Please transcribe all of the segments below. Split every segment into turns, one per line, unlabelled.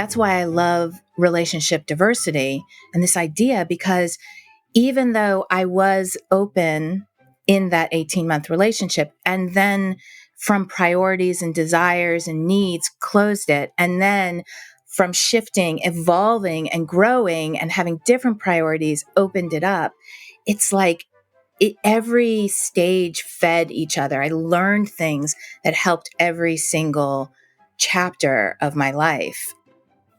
that's why I love relationship diversity and this idea, because even though I was open in that 18-month relationship and then from priorities and desires and needs closed it, and then from shifting, evolving and growing and having different priorities opened it up, it's like every stage fed each other. I learned things that helped every single chapter of my life.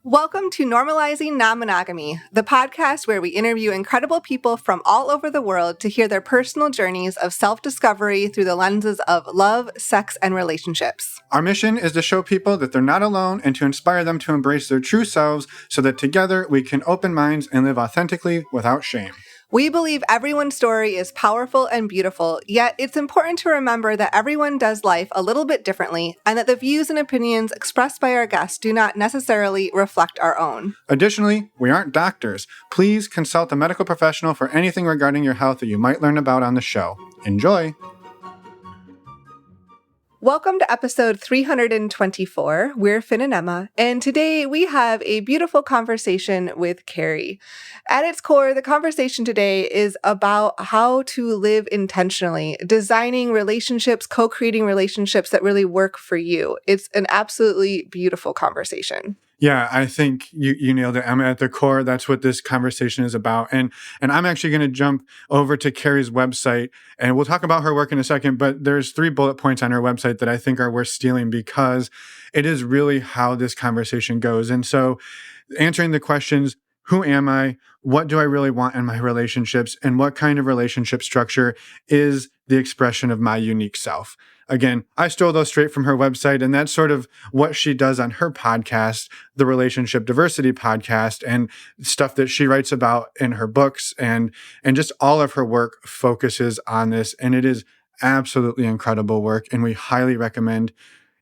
Welcome to Normalizing Non-Monogamy, the podcast where we interview incredible people from all over the world to hear their personal journeys of self-discovery through the lenses of love, sex, and relationships.
Our mission is to show people that they're not alone and to inspire them to embrace their true selves so that together we can open minds and live authentically without shame.
We believe everyone's story is powerful and beautiful, yet it's important to remember that everyone does life a little bit differently and that the views and opinions expressed by our guests do not necessarily reflect our own.
Additionally, we aren't doctors. Please consult a medical professional for anything regarding your health that you might learn about on the show. Enjoy!
Welcome to episode 324. We're Finn and Emma, and today we have a beautiful conversation with Carrie. At its core, the conversation today is about how to live intentionally, designing relationships, co-creating relationships that really work for you. It's an absolutely beautiful conversation.
Yeah, I think you nailed it, Emma. At the core, that's what this conversation is about. And I'm actually going to jump over to Carrie's website, and we'll talk about her work in a second, but there's 3 bullet points on her website that I think are worth stealing because it is really how this conversation goes. And so answering the questions, who am I? What do I really want in my relationships? And what kind of relationship structure is the expression of my unique self? Again, I stole those straight from her website, and that's sort of what she does on her podcast, the Relationship Diversity Podcast, and stuff that she writes about in her books, and just all of her work focuses on this, and it is absolutely incredible work, and we highly recommend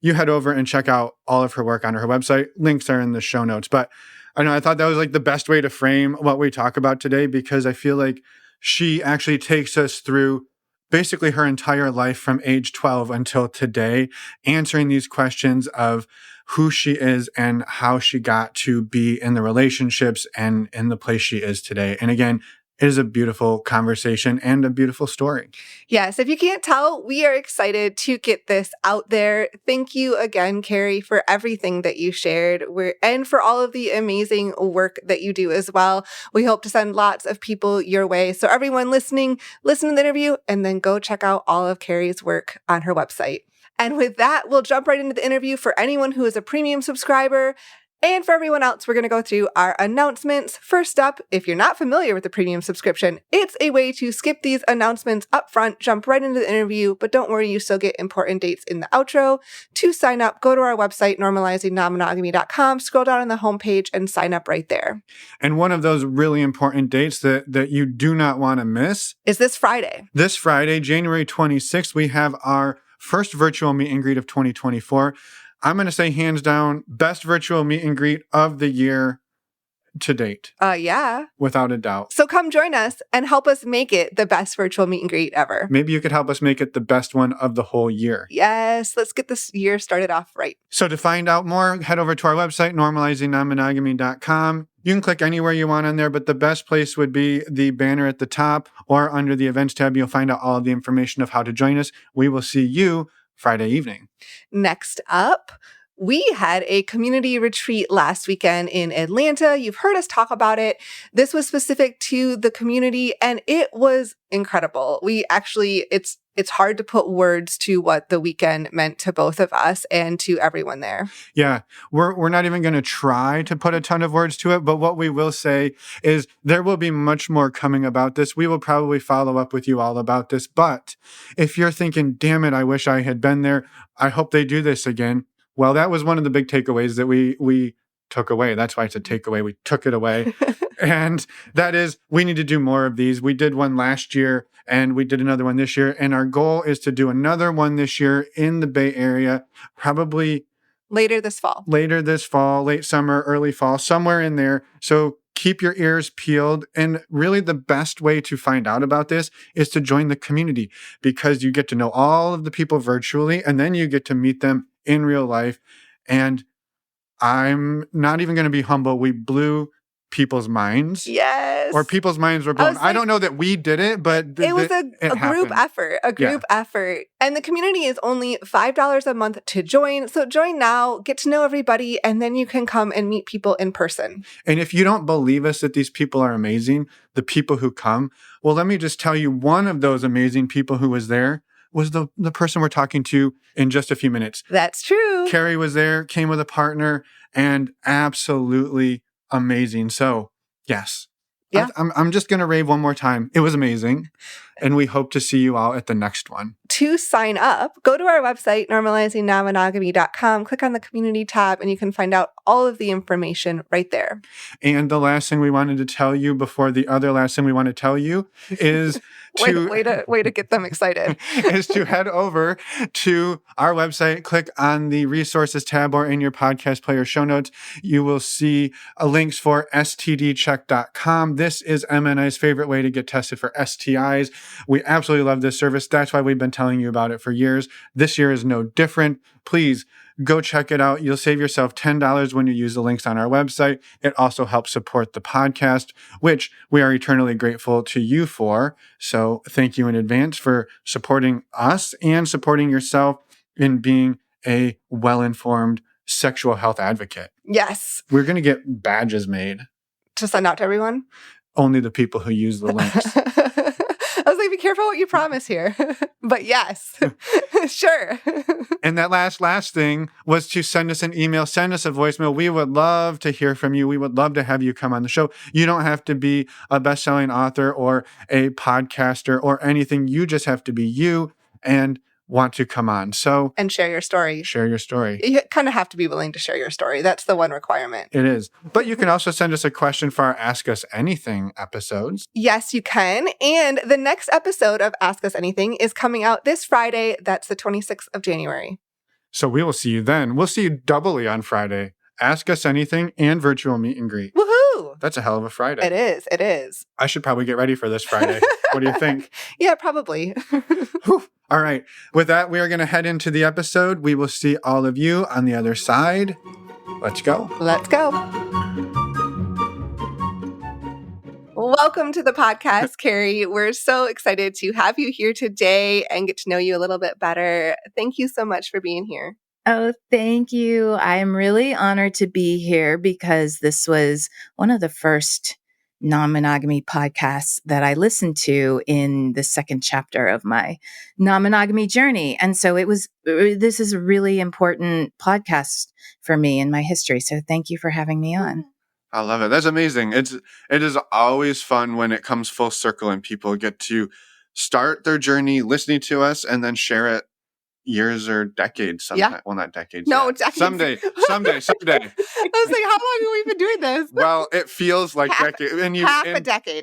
you head over and check out all of her work on her website. Links are in the show notes, but I thought that was like the best way to frame what we talk about today, because I feel like she actually takes us through basically her entire life from age 12 until today, answering these questions of who she is and how she got to be in the relationships and in the place she is today. And again, it is a beautiful conversation and a beautiful story.
Yes, if you can't tell, we are excited to get this out there. Thank you again, Carrie, for everything that you shared and for all of the amazing work that you do as well. We hope to send lots of people your way. So everyone listening, listen to the interview and then go check out all of Carrie's work on her website. And with that, we'll jump right into the interview for anyone who is a premium subscriber. And for everyone else, we're going to go through our announcements. First up, if you're not familiar with the premium subscription, it's a way to skip these announcements up front, jump right into the interview, but don't worry, you still get important dates in the outro. To sign up, go to our website, normalizingnonmonogamy.com, scroll down on the homepage and sign up right there.
And one of those really important dates that you do not want to miss
is this Friday.
This Friday, January 26th, we have our first virtual meet and greet of 2024. I'm going to say hands down, best virtual meet and greet of the year to date.
Yeah.
Without a doubt.
So come join us and help us make it the best virtual meet and greet ever.
Maybe you could help us make it the best one of the whole year.
Yes, let's get this year started off right.
So to find out more, head over to our website, normalizingnonmonogamy.com. You can click anywhere you want on there, but the best place would be the banner at the top, or under the events tab, you'll find out all of the information of how to join us. We will see you Friday evening.
Next up, we had a community retreat last weekend in Atlanta. You've heard us talk about it. This was specific to the community, and it was incredible. It's hard to put words to what the weekend meant to both of us and to everyone there.
Yeah, we're not even going to try to put a ton of words to it, but what we will say is there will be much more coming about this. We will probably follow up with you all about this, but if you're thinking, damn it, I wish I had been there, I hope they do this again. Well, that was one of the big takeaways that we took away. That's why it's a takeaway. We took it away. And that is, we need to do more of these. We did one last year and we did another one this year. And our goal is to do another one this year in the Bay Area, probably
later this fall,
late summer, early fall, somewhere in there. So keep your ears peeled. And really the best way to find out about this is to join the community, because you get to know all of the people virtually and then you get to meet them in real life. And I'm not even going to be humble. We blew people's minds.
Yes.
Or people's minds were blown. I don't know that we did it, but
it was a group
happened.
effort. And the community is only $5 a month to join. So join now, get to know everybody, and then you can come and meet people in person.
And if you don't believe us that these people are amazing, the people who come, well, let me just tell you, one of those amazing people who was there was the person we're talking to in just a few minutes.
That's true.
Carrie was there, came with a partner, and absolutely amazing. So, yes.
Yeah.
I'm just going to rave one more time. It was amazing. And we hope to see you all at the next one.
To sign up, go to our website, normalizingnonmonogamy.com, click on the community tab, and you can find out all of the information right there.
And the last thing we wanted to tell you before the other last thing we want to tell you is
way to get them excited.
is to head over to our website, click on the resources tab or in your podcast player show notes. You will see links for stdcheck.com. This is MNI's favorite way to get tested for STIs. We absolutely love this service. That's why we've been telling you about it for years. This year is no different. Please go check it out. You'll save yourself $10 when you use the links on our website. It also helps support the podcast, which we are eternally grateful to you for. So thank you in advance for supporting us and supporting yourself in being a well-informed sexual health advocate.
Yes.
We're going to get badges made.
To send out to everyone?
Only the people who use the links.
I was like, be careful what you promise here. But yes, sure.
And that last thing was to send us an email, send us a voicemail. We would love to hear from you. We would love to have you come on the show. You don't have to be a best-selling author or a podcaster or anything. You just have to be you and want to come on. So
and share your story.
Share your story.
You kind of have to be willing to share your story. That's the one requirement.
It is. But you can also send us a question for our Ask Us Anything episodes.
Yes, you can. And the next episode of Ask Us Anything is coming out this Friday. That's the 26th of January.
So we will see you then. We'll see you doubly on Friday. Ask Us Anything and virtual meet and greet.
Woohoo!
That's a hell of a Friday.
It is. It is.
I should probably get ready for this Friday. What do you think?
Yeah, probably.
All right. With that, we are going to head into the episode. We will see all of you on the other side. Let's go.
Let's go. Welcome to the podcast, Carrie. We're so excited to have you here today and get to know you a little bit better. Thank you so much for being here.
Oh, thank you. I'm really honored to be here because this was one of the first non-monogamy podcasts that I listened to in the second chapter of my non-monogamy journey. And so this is a really important podcast for me in my history. So thank you for having me on.
I love it. That's amazing. It is always fun when it comes full circle and people get to start their journey listening to us and then share it years or decades. Sometime. Yeah. Well, not decades.
No,
yet.
decades.
Someday.
I was like, how long have we been doing this?
Well, it feels like decades.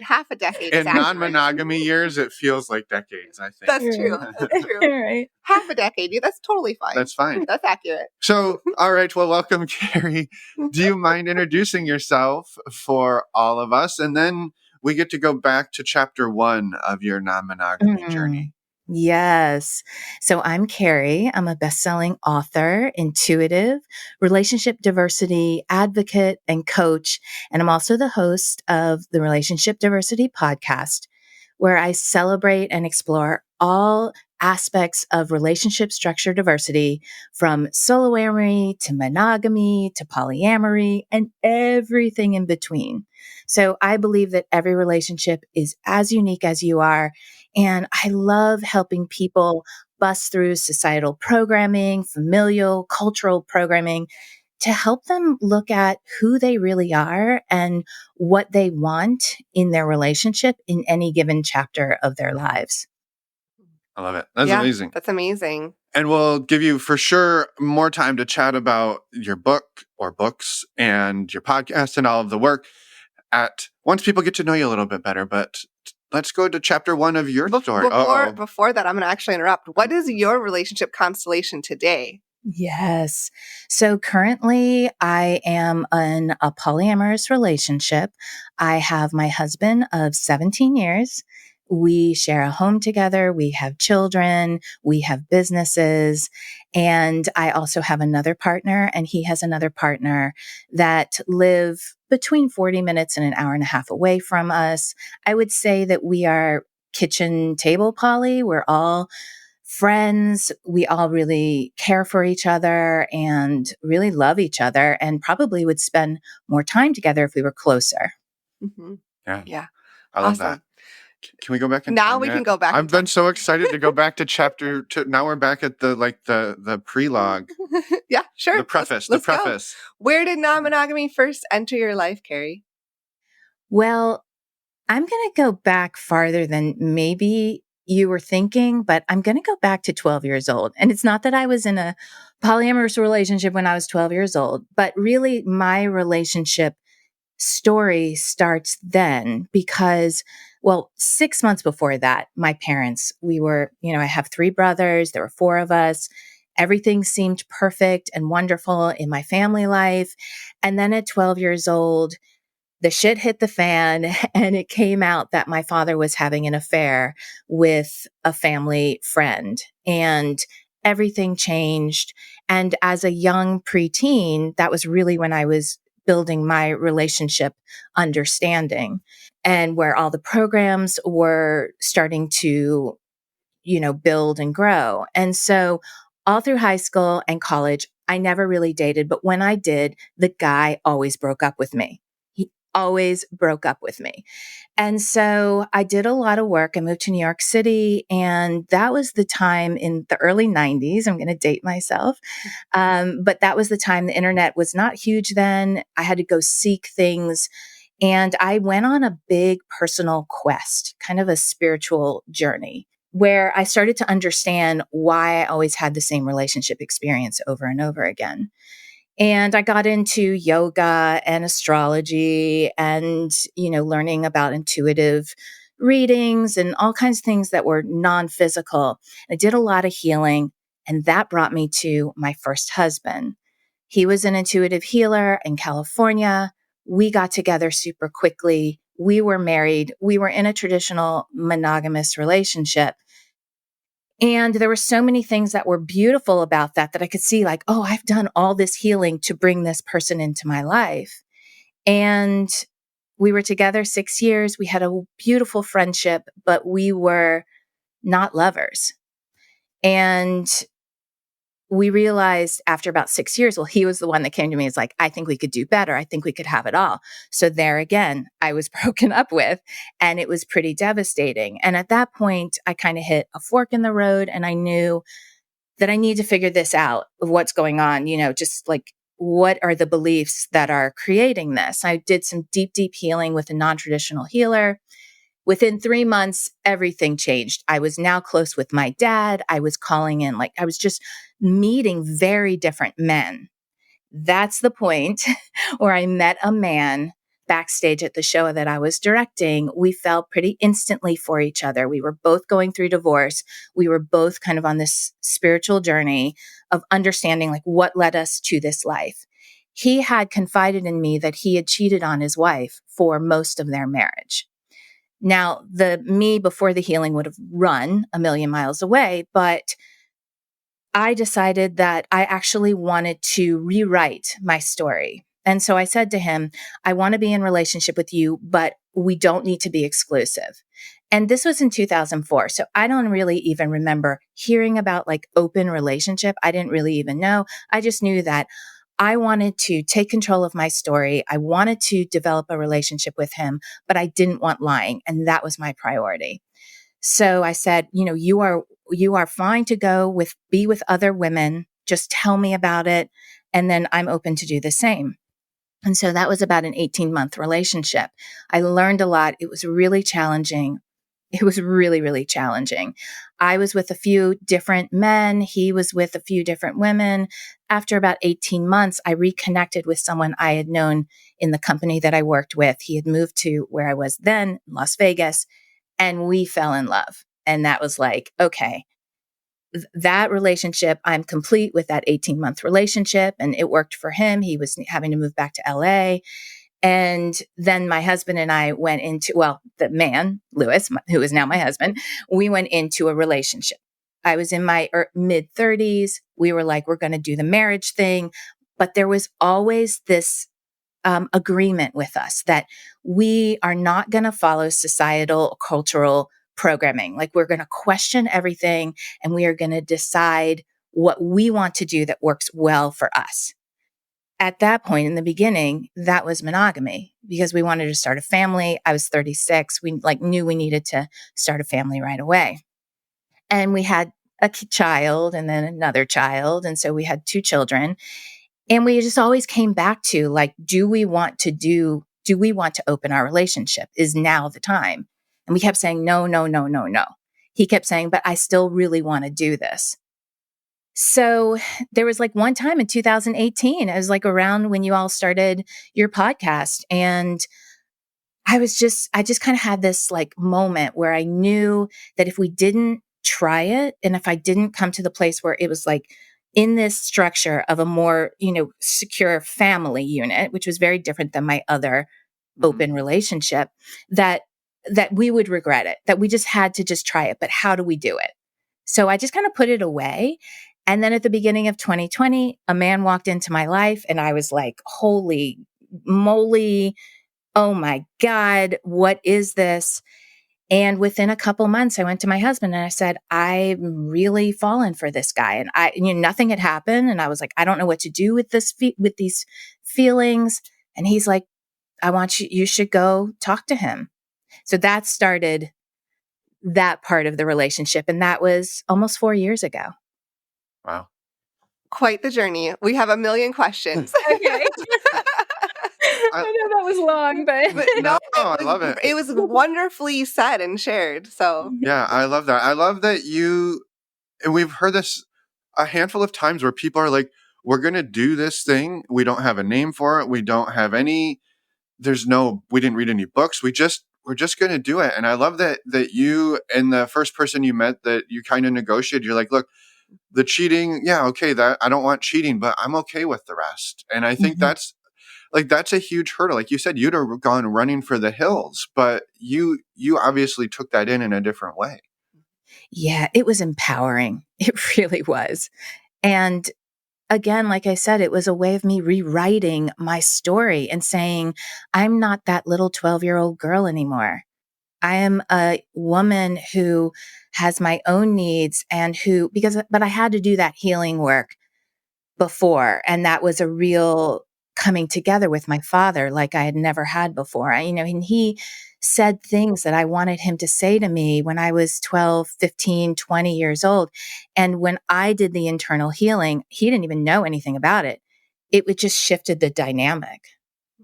Half a decade.
In non-monogamy years, it feels like decades, I think.
That's true. That's true.
Right.
Half a decade. That's totally fine.
That's fine.
That's accurate.
So, all right. Well, welcome, Carrie. Do you mind introducing yourself for all of us? And then we get to go back to chapter 1 of your non-monogamy journey.
Yes. So I'm Carrie. I'm a best-selling author, intuitive, relationship diversity advocate, and coach. And I'm also the host of the Relationship Diversity podcast, where I celebrate and explore all aspects of relationship structure diversity, from soloamory to monogamy to polyamory and everything in between. So I believe that every relationship is as unique as you are. And I love helping people bust through societal programming, familial, cultural programming, to help them look at who they really are and what they want in their relationship in any given chapter of their lives.
I love it. That's amazing.
That's amazing.
And we'll give you for sure more time to chat about your book or books and your podcast and all of the work once people get to know you a little bit better. But let's go to chapter 1 of your story.
Before that, I'm going to actually interrupt. What is your relationship constellation today?
Yes. So currently I am in a polyamorous relationship. I have my husband of 17 years. We share a home together. We have children. We have businesses. And I also have another partner, and he has another partner that live between 40 minutes and an hour and a half away from us. I would say that we are kitchen table poly. We're all friends. We all really care for each other and really love each other, and probably would spend more time together if we were closer.
Mm-hmm.
Yeah.
Yeah.
I love
Awesome.
that. Can we go back in
Now
time
we
yet?
can go back in
I've been so excited to go back to chapter 2. Now we're back at the prelogue,
Yeah, sure.
the preface,
Let's
the
go.
preface.
Where did non-monogamy first enter your life, Carrie?
Well, I'm going to go back farther than maybe you were thinking, but I'm going to go back to 12 years old. And it's not that I was in a polyamorous relationship when I was 12 years old, but really my relationship story starts then because, well, 6 months before that, my parents, I have 3 brothers, there were 4 of us. Everything seemed perfect and wonderful in my family life. And then at 12 years old, the shit hit the fan, and it came out that my father was having an affair with a family friend, and everything changed. And as a young preteen, that was really when I was building my relationship understanding, and where all the programs were starting to, build and grow. And so all through high school and college, I never really dated, but when I did, the guy always broke up with me. He always broke up with me. And so I did a lot of work. I moved to New York City, and that was the time in the early 90s. I'm going to date myself. But that was the time the internet was not huge then. I had to go seek things. And I went on a big personal quest, kind of a spiritual journey, where I started to understand why I always had the same relationship experience over and over again. And I got into yoga and astrology and, learning about intuitive readings and all kinds of things that were non-physical. I did a lot of healing, and that brought me to my first husband. He was an intuitive healer in California. We got together super quickly. We were married. We were in a traditional monogamous relationship. And there were so many things that were beautiful about that I could see, like, oh, I've done all this healing to bring this person into my life. And we were together 6 years. We had a beautiful friendship, but we were not lovers. And we realized after about 6 years, well, he was the one that came to me as like, I think we could do better. I think we could have it all. So there again, I was broken up with, and it was pretty devastating. And at that point, I kind of hit a fork in the road, and I knew that I need to figure this out of what's going on, just like, what are the beliefs that are creating this? I did some deep, deep healing with a non-traditional healer. Within 3 months, everything changed. I was now close with my dad. I was calling in, I was just meeting very different men. That's the point where I met a man backstage at the show that I was directing. We fell pretty instantly for each other. We were both going through divorce. We were both kind of on this spiritual journey of understanding what led us to this life. He had confided in me that he had cheated on his wife for most of their marriage. Now, the me before the healing would have run a million miles away, but I decided that I actually wanted to rewrite my story. And so I said to him, I want to be in relationship with you, but we don't need to be exclusive. And this was in 2004. So I don't really even remember hearing about open relationship. I didn't really even know. I just knew that I wanted to take control of my story. I wanted to develop a relationship with him, but I didn't want lying. And that was my priority. So I said, you are fine to be with other women. Just tell me about it. And then I'm open to do the same. And so that was about an 18-month relationship. I learned a lot. It was really challenging. It was really, really challenging. I was with a few different men. He was with a few different women. After about 18 months, I reconnected with someone I had known in the company that I worked with. He had moved to where I was then, Las Vegas, and we fell in love. And that was okay, that relationship, I'm complete with that 18-month relationship, and it worked for him. He was having to move back to LA. And then my husband and I went into, well, the man, Lewis, who is now my husband, we went into a relationship. I was in my mid 30s. We were like, we're going to do the marriage thing. But there was always this agreement with us that we are not going to follow societal, cultural programming. Like, we're going to question everything and we are going to decide what we want to do that works well for us. At that point in the beginning, that was monogamy because we wanted to start a family. I was 36. We knew we needed to start a family right away. And we had a child and then another child. And so we had 2 children. And we just always came back to do we want to open our relationship? Is now the time? And we kept saying, no, no, no, no, no. He kept saying, but I still really want to do this. So there was one time in 2018, it was around when you all started your podcast. And I just kind of had this moment where I knew that if we didn't try it, and if I didn't come to the place where it was in this structure of a more, secure family unit, which was very different than my other open relationship, that we would regret it, that we just had to just try it. But how do we do it? So I just kind of put it away. And then at the beginning of 2020, a man walked into my life and I was like, holy moly, oh my God, what is this? And within a couple months, I went to my husband and I said, I'm really fallen for this guy. And nothing had happened. And I was like, I don't know what to do with with these feelings. And he's like, you should go talk to him. So that started that part of the relationship. And that was almost 4 years ago.
Wow.
Quite the journey. We have a million questions.
Okay. I know that was long, but
no,
I love it.
It was wonderfully said and shared. So
yeah, I love that. I love that and we've heard this a handful of times where people are like, we're going to do this thing. We don't have a name for it. We don't have we didn't read any books. We're just going to do it. And I love that you and the first person you met that you kind of negotiated, you're like, look, the cheating, yeah, okay, that I don't want cheating, but I'm okay with the rest. And I think that's a huge hurdle. Like you said, you'd have gone running for the hills, but you obviously took that in a different way.
Yeah, it was empowering. It really was. And again, like I said, it was a way of me rewriting my story and saying, I'm not that little 12-year-old girl anymore. I am a woman who has my own needs but I had to do that healing work before. And that was a real coming together with my father like I had never had before. And he said things that I wanted him to say to me when I was 12, 15, 20 years old. And when I did the internal healing, he didn't even know anything about it. It just shifted the dynamic.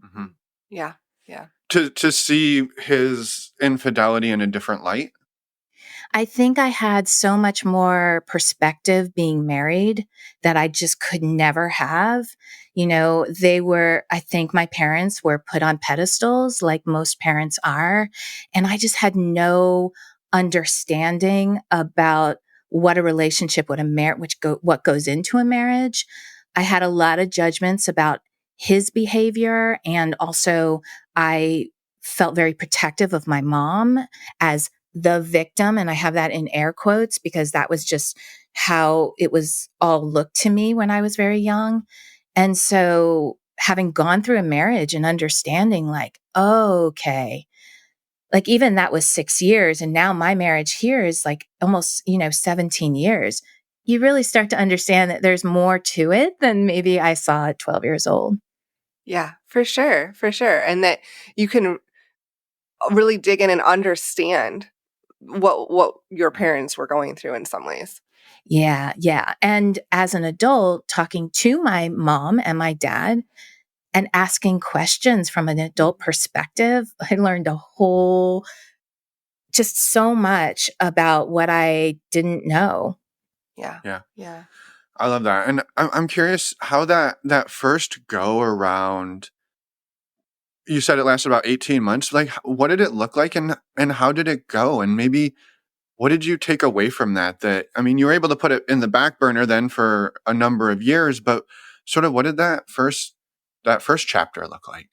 Mm-hmm.
Yeah. Yeah.
To see his infidelity in a different light.
I think I had so much more perspective being married that I just could never have. I think my parents were put on pedestals like most parents are. And I just had no understanding about what a relationship, what goes into a marriage. I had a lot of judgments about his behavior. And also I felt very protective of my mom as the victim. And I have that in air quotes because that was just how it was all looked to me when I was very young. And so having gone through a marriage and understanding okay, even that was 6 years. And now my marriage here is almost, 17 years. You really start to understand that there's more to it than maybe I saw at 12 years old.
Yeah, for sure. For sure. And that you can really dig in and understand what your parents were going through in some ways.
Yeah, yeah. And as an adult, talking to my mom and my dad and asking questions from an adult perspective, I learned just so much about what I didn't know.
Yeah.
Yeah.
Yeah.
I love that. And I'm curious how that first go around, you said it lasted about 18 months. What did it look like and how did it go? And maybe what did you take away from that? You were able to put it in the back burner then for a number of years, but sort of what did that first chapter look like?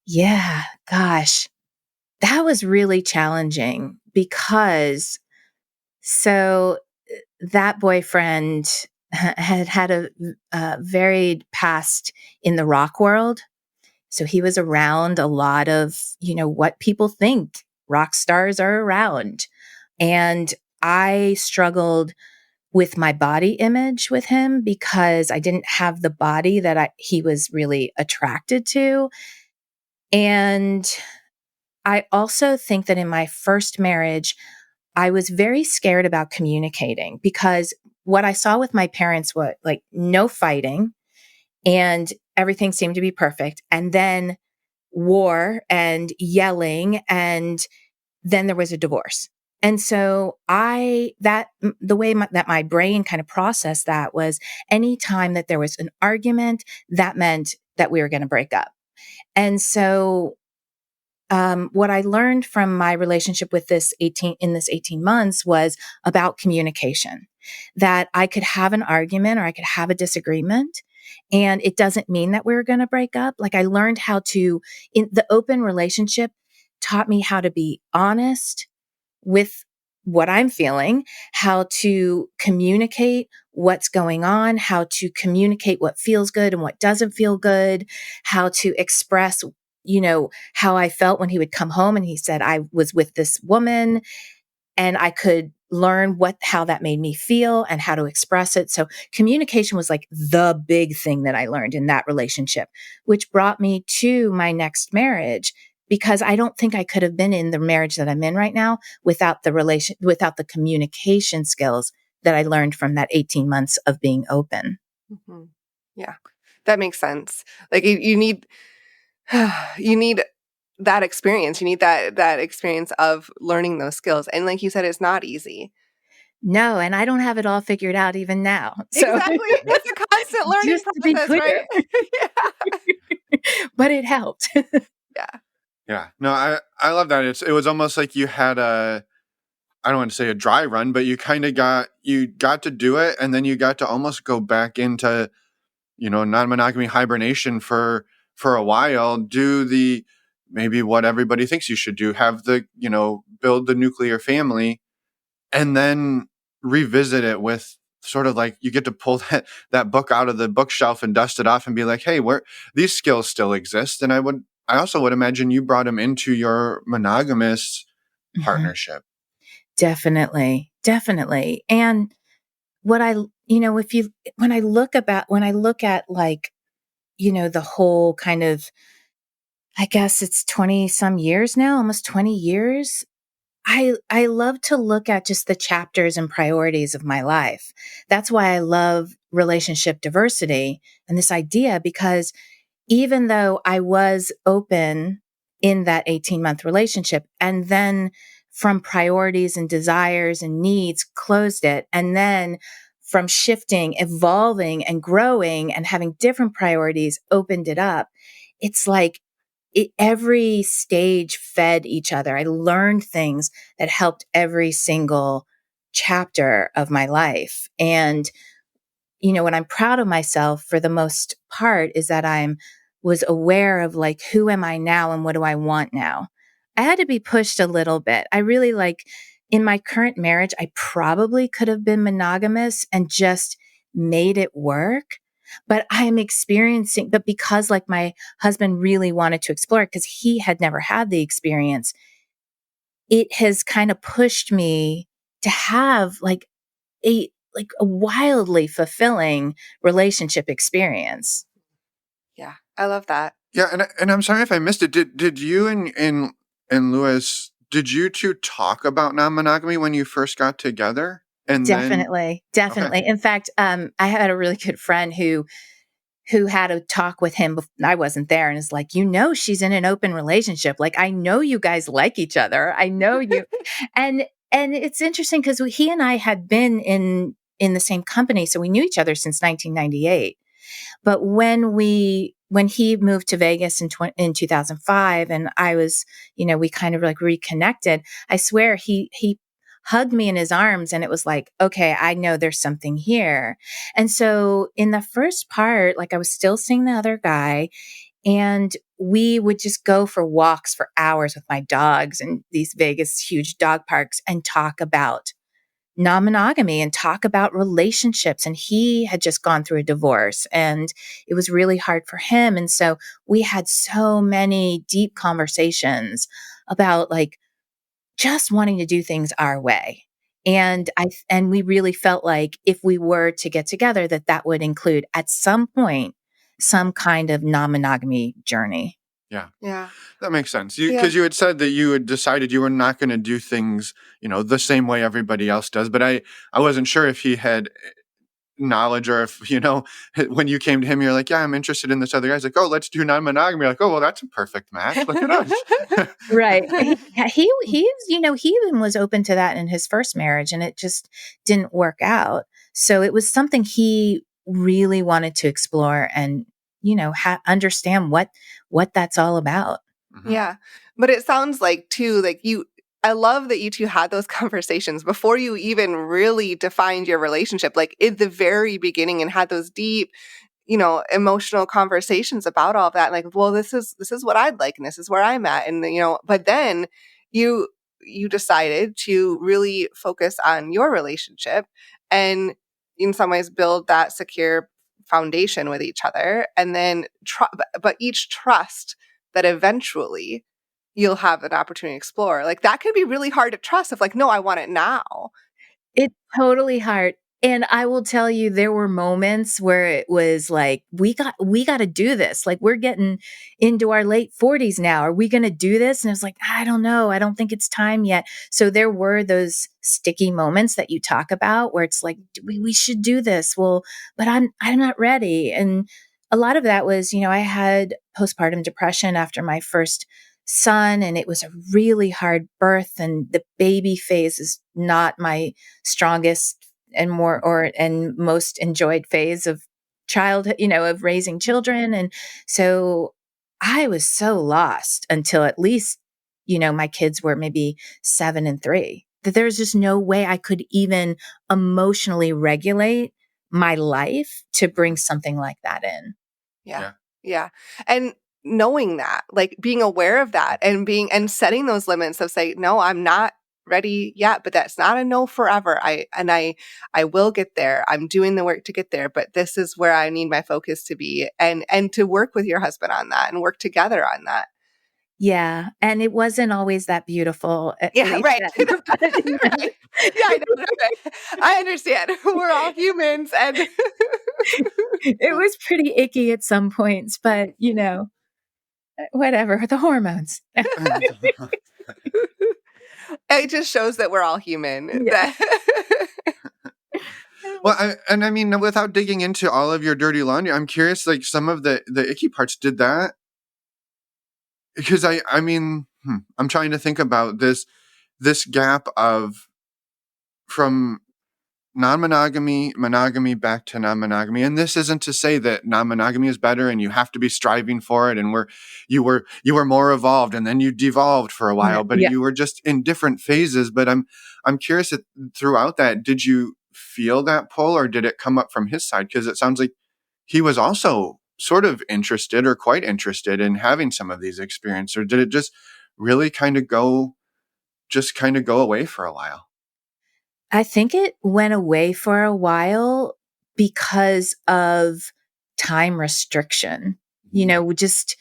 Yeah, gosh, that was really challenging because so that boyfriend had a varied past in the rock world. So he was around a lot of, what people think rock stars are around. And I struggled with my body image with him because I didn't have the body that he was really attracted to. And I also think that in my first marriage, I was very scared about communicating because what I saw with my parents was like no fighting and everything seemed to be perfect. And then war and yelling, and then there was a divorce. And so the way that my brain kind of processed that was anytime that there was an argument, that meant that we were going to break up. And so what I learned from my relationship with this 18 months was about communication, that I could have an argument or I could have a disagreement. And it doesn't mean that we're going to break up. Like I learned how to, in the open relationship taught me how to be honest with what I'm feeling, how to communicate what's going on, how to communicate what feels good and what doesn't feel good, how to express, how I felt when he would come home and he said, I was with this woman, and I could learn how that made me feel and how to express it. So communication was like the big thing that I learned in that relationship, which brought me to my next marriage, because I don't think I could have been in the marriage that I'm in right now without without the communication skills that I learned from that 18 months of being open.
Mm-hmm. Yeah, that makes sense. Like you need, you need that experience. You need that experience of learning those skills. And like you said, it's not easy.
No, and I don't have it all figured out even now. So
Exactly. It's a constant learning
just to be
process, right?
clear,
Yeah.
but it helped.
Yeah.
Yeah. No, I love that. It was almost like you had I don't want to say a dry run, but you kind of you got to do it, and then you got to almost go back into, non-monogamy hibernation for a while, do the maybe what everybody thinks you should do, have the, build the nuclear family, and then revisit it with sort of like you get to pull that book out of the bookshelf and dust it off and be like, hey, where these skills still exist. And I also would imagine you brought them into your monogamous
Mhm.
partnership.
Definitely. Definitely. And what when I look at like, the whole kind of, I guess it's 20 some years now, almost 20 years. I love to look at just the chapters and priorities of my life. That's why I love relationship diversity and this idea, because even though I was open in that 18-month relationship and then from priorities and desires and needs closed it, and then from shifting, evolving and growing and having different priorities opened it up, it's like every stage fed each other. I learned things that helped every single chapter of my life. And what I'm proud of myself for the most part is that was aware of like, who am I now and what do I want now? I had to be pushed a little bit. I really in my current marriage, I probably could have been monogamous and just made it work. But but because like my husband really wanted to explore it because he had never had the experience, it has kind of pushed me to have a wildly fulfilling relationship experience.
Yeah. I love that.
Yeah, and I'm sorry if I missed it. Did you and Lewis, did you two talk about non-monogamy when you first got together? And then
Definitely.
okay.
Definitely. In fact, I had a really good friend who had a talk with him. I wasn't there, and is like, she's in an open relationship. Like, I know you guys like each other. I know you, and it's interesting because he and I had been in the same company, so we knew each other since 1998. But when he moved to Vegas in 2005, and I was, we kind of like reconnected. I swear he hugged me in his arms, and it was like, okay, I know there's something here. And so in the first part, like I was still seeing the other guy, And we would just go for walks for hours with my dogs in these Vegas huge dog parks and talk about non-monogamy and talk about relationships. And he had just gone through a divorce and it was really hard for him. And so we had so many deep conversations about like just wanting to do things our way. And we really felt like if we were to get together, that would include at some point some kind of non-monogamy journey.
Yeah.
Yeah.
That makes sense.
Yeah.
Because you had said that you had decided you were not going to do things, the same way everybody else does. But I wasn't sure if he had knowledge or if, when you came to him, you're like, yeah, I'm interested in this other guy. He's like, oh, let's do non-monogamy. You're like, oh, well, that's a perfect match. Look at us.
Right. He even was open to that in his first marriage and it just didn't work out. So it was something he really wanted to explore and, understand what that's all about.
Mhm.
Yeah. But it sounds like too, like I love that you two had those conversations before you even really defined your relationship, like in the very beginning, and had those deep, emotional conversations about all of that. Like, well, this is what I'd like, and this is where I'm at. And, but then you decided to really focus on your relationship and in some ways build that secure foundation with each other. And then, but each trust that eventually you'll have an opportunity to explore. Like that could be really hard to trust if like, no, I want it now.
It's totally hard. And I will tell you, there were moments where it was like, we got to do this. Like we're getting into our late 40s now. Are we going to do this? And it's like, I don't know. I don't think it's time yet. So there were those sticky moments that you talk about where it's like, we should do this. Well, but I'm not ready. And a lot of that was, I had postpartum depression after my first son, and it was a really hard birth, and the baby phase is not my strongest and most enjoyed phase of childhood, of raising children. And so I was so lost until at least, my kids were maybe 7 and 3, that there's just no way I could even emotionally regulate my life to bring something like that in.
Yeah. Yeah. And knowing that, like being aware of that and setting those limits of say, no, I'm not ready yet, but that's not a no forever. I will get there. I'm doing the work to get there, but this is where I need my focus to be, and to work with your husband on that and work together on that.
Yeah. And it wasn't always that beautiful.
Yeah, right. Right. Yeah, I know. I understand. We're all humans and
It was pretty icky at some points, but whatever, the hormones.
it just shows that we're all human.
Yeah.
Well, I mean, without digging into all of your dirty laundry, I'm curious, like some of the icky parts, did that? Because I mean, I'm trying to think about this gap of from non-monogamy, monogamy back to non-monogamy. And this isn't to say that non-monogamy is better and you have to be striving for it. And you were more evolved and then you devolved for a while, but
Yeah.
you were just in different phases. But I'm curious throughout that, did you feel that pull or did it come up from his side? Because it sounds like he was also sort of interested or quite interested in having some of these experiences. Or did it just really kind of go away for a while?
I think it went away for a while because of time restriction, just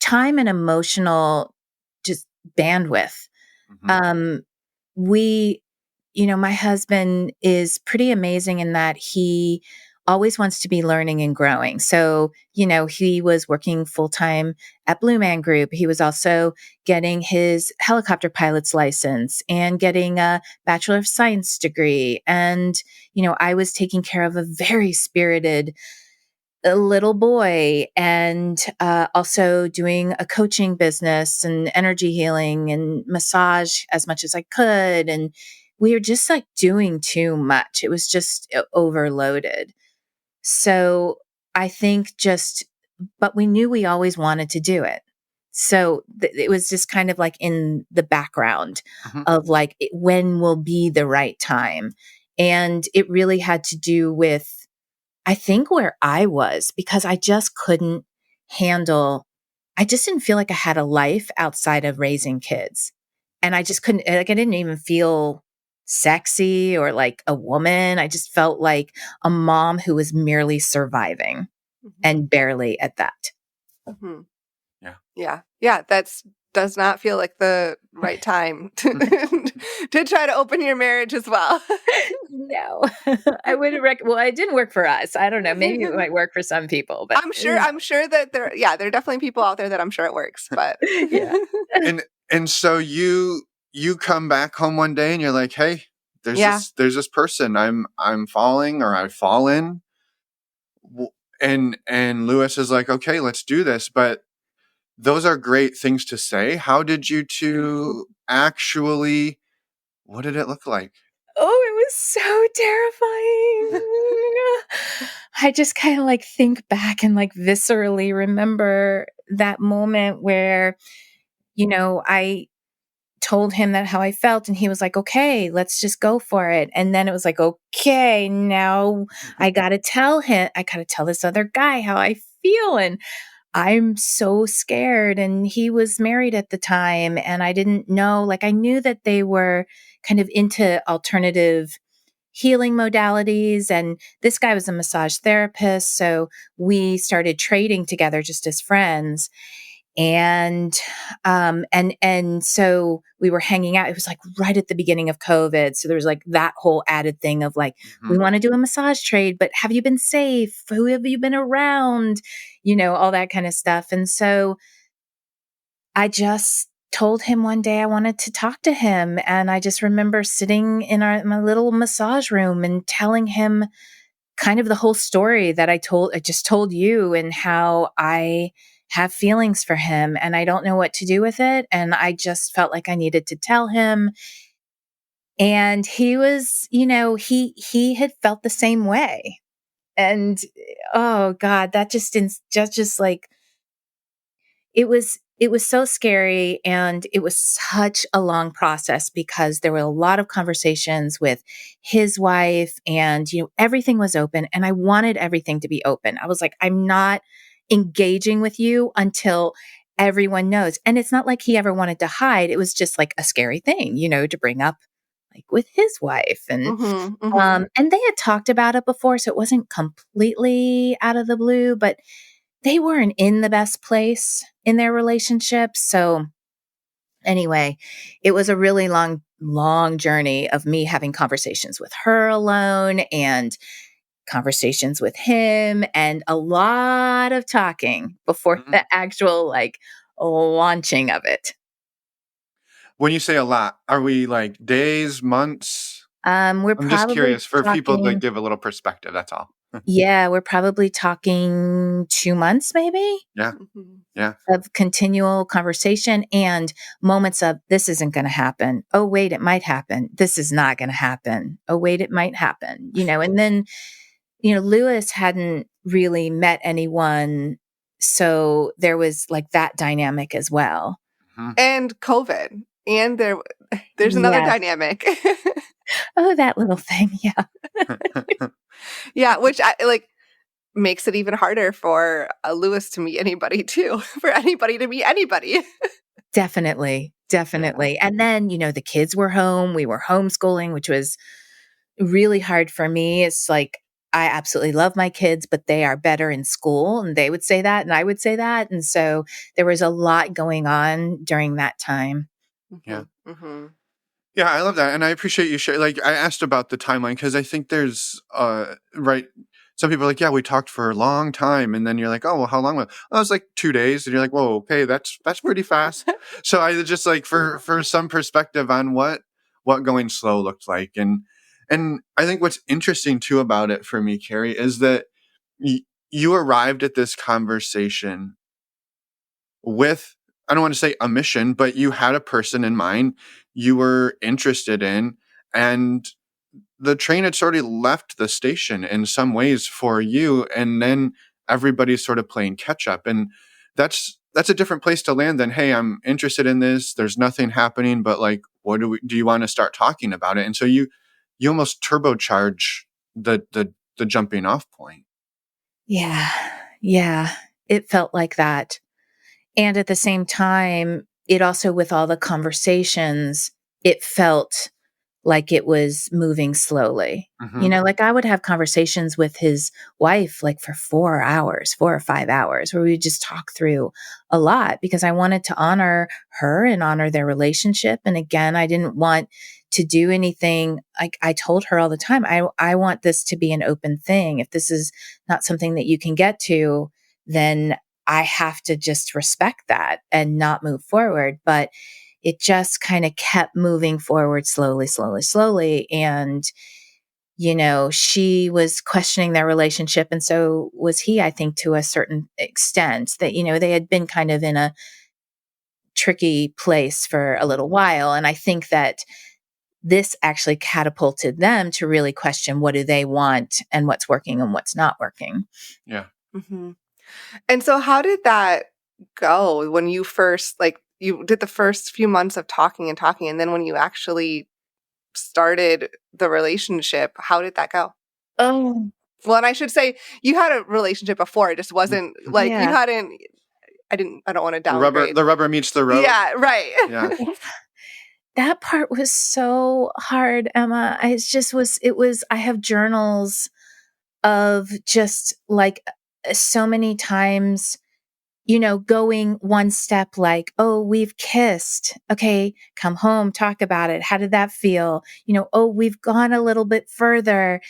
time and emotional just bandwidth.
Mhm.
We, my husband is pretty amazing in that he always wants to be learning and growing. So, he was working full time at Blue Man Group. He was also getting his helicopter pilot's license and getting a Bachelor of Science degree. And, I was taking care of a very spirited little boy and also doing a coaching business and energy healing and massage as much as I could. And we were just like doing too much. It was just overloaded. So I think but we knew we always wanted to do it. So it was just kind of like in the background
Mhm.
of like, when will be the right time? And it really had to do with, I think, where I was, because I just couldn't handle I just didn't feel like I had a life outside of raising kids. And I just couldn't, like, I didn't even feel sexy or like a woman. I just felt like a mom who was merely surviving and barely at that.
Mhm.
Yeah.
Yeah. Yeah. Does not feel like the right time to, to try to open your marriage as well.
No, I wouldn't well, it didn't work for us. I don't know. Maybe it might work for some people, but
I'm sure that there are definitely people out there that I'm sure it works, but
yeah.
And so you come back home one day and you're like, hey,
yeah.
there's this person I'm falling or I've fallen. And Lewis is like, okay, let's do this. But those are great things to say. How did you two actually, what did it look like?
Oh, it was so terrifying. I just kind of like think back and like viscerally remember that moment where, I told him that how I felt and he was like, okay, let's just go for it. And then it was like, okay, now I got to tell this other guy how I feel. And I'm so scared. And he was married at the time. And I didn't know, like, I knew that they were kind of into alternative healing modalities. And this guy was a massage therapist. So we started trading together just as friends. And so we were hanging out. It was like right at the beginning of COVID. So there was like that whole added thing of like, we want to do a massage trade, but have you been safe? Who have you been around? All that kind of stuff. And so I just told him one day I wanted to talk to him. And I just remember sitting in my little massage room and telling him kind of the whole story that I just told you, and how I have feelings for him and I don't know what to do with it. And I just felt like I needed to tell him. And he was, he had felt the same way. And oh God, that just like, it was so scary, and it was such a long process because there were a lot of conversations with his wife, and everything was open, and I wanted everything to be open. I was like, I'm not engaging with you until everyone knows. And it's not like he ever wanted to hide. It was just like a scary thing, to bring up like with his wife. And and they had talked about it before, so it wasn't completely out of the blue, but they weren't in the best place in their relationship. So anyway, it was a really long, long journey of me having conversations with her alone and conversations with him, and a lot of talking before the actual like launching of it.
When you say a lot, are we like days, months?
We're
I'm just
probably
curious for people to
talking,
give a little perspective. That's all.
yeah, we're probably talking 2 months maybe.
Yeah. Yeah.
Of continual conversation and moments of, this isn't going to happen. Oh, wait, it might happen. This is not going to happen. Oh, wait, it might happen. And then, Lewis hadn't really met anyone. So there was like that dynamic as well.
And COVID. And there's another
Yes.
dynamic.
Oh, that little thing. Yeah.
Yeah, which makes it even harder for Lewis to meet anybody too, for anybody to meet anybody.
Definitely. Definitely.
Yeah.
And then, the kids were home. We were homeschooling, which was really hard for me. It's like, I absolutely love my kids, but they are better in school. And they would say that, and I would say that. And so there was a lot going on during that time.
Yeah.
Mm-hmm.
Yeah, I love that. And I appreciate you sharing. Like, I asked about the timeline because I think there's, right. Some people are like, yeah, we talked for a long time. And then you're like, oh, well, how long? Oh, it was like 2 days. And you're like, whoa, okay, that's pretty fast. So I just like for some perspective on what going slow looked like. And I think what's interesting too about it for me, Carrie, is that you arrived at this conversation with, I don't want to say a mission, but you had a person in mind you were interested in, and the train had sort of left the station in some ways for you, and then everybody's sort of playing catch up. And that's a different place to land than, hey, I'm interested in this, there's nothing happening, but like, what do you want to start talking about it? And so you almost turbocharge the jumping off point.
Yeah. Yeah. It felt like that. And at the same time, it also, with all the conversations, it felt like it was moving slowly. Like I would have conversations with his wife, like for 4 hours, 4 or 5 hours, where we would just talk through a lot because I wanted to honor her and honor their relationship. And again, I didn't want to do anything. Like I told her all the time, I want this to be an open thing. If this is not something that you can get to, then I have to just respect that and not move forward. But it just kind of kept moving forward slowly, slowly, slowly. And, she was questioning their relationship. And so was he, I think, to a certain extent that, they had been kind of in a tricky place for a little while. And I think that this actually catapulted them to really question what do they want and what's working and what's not working.
Yeah.
Mm-hmm. And so how did that go when you first, like, you did the first few months of talking, and then when you actually started the relationship, how did that go?
Oh,
Well, and I should say you had a relationship before. It just wasn't like you
yeah.
hadn't. I don't want to downgrade.
The rubber meets the road.
Yeah, right.
Yeah.
That part was so hard, Emma. I have journals of just like so many times, going one step like, oh, we've kissed. Okay, come home, talk about it. How did that feel? Oh, we've gone a little bit further.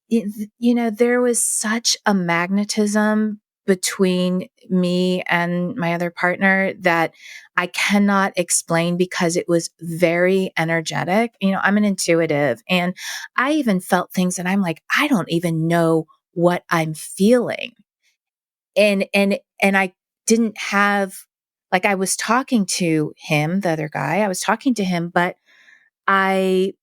There was such a magnetism between me and my other partner that I cannot explain because it was very energetic. I'm an intuitive and I even felt things that I'm like, I don't even know what I'm feeling. And I didn't have, like, I was talking to him, the other guy, I was talking to him, but I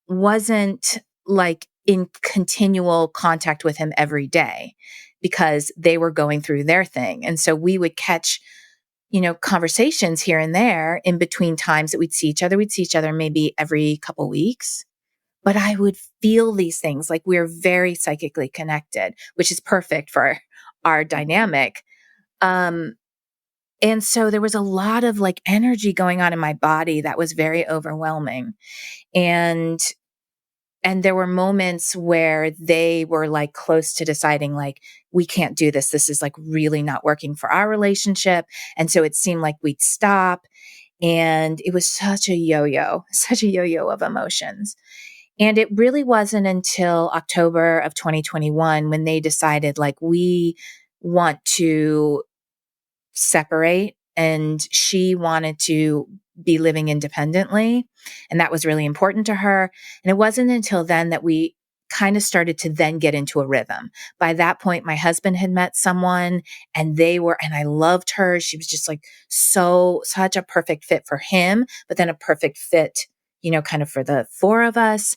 wasn't like in continual contact with him every day because they were going through their thing. And so we would catch, conversations here and there in between times that we'd see each other. We'd see each other maybe every couple weeks, but I would feel these things like we're very psychically connected, which is perfect for our dynamic. And so there was a lot of like energy going on in my body that was very overwhelming. And there were moments where they were like close to deciding like, we can't do this. This is like really not working for our relationship. And so it seemed like we'd stop. And it was such a yo-yo of emotions. And it really wasn't until October of 2021 when they decided like, we want to separate, and she wanted to be living independently. And that was really important to her. And it wasn't until then that we kind of started to then get into a rhythm. By that point, my husband had met someone and I loved her. She was just like such a perfect fit for him, but then a perfect fit, kind of for the four of us.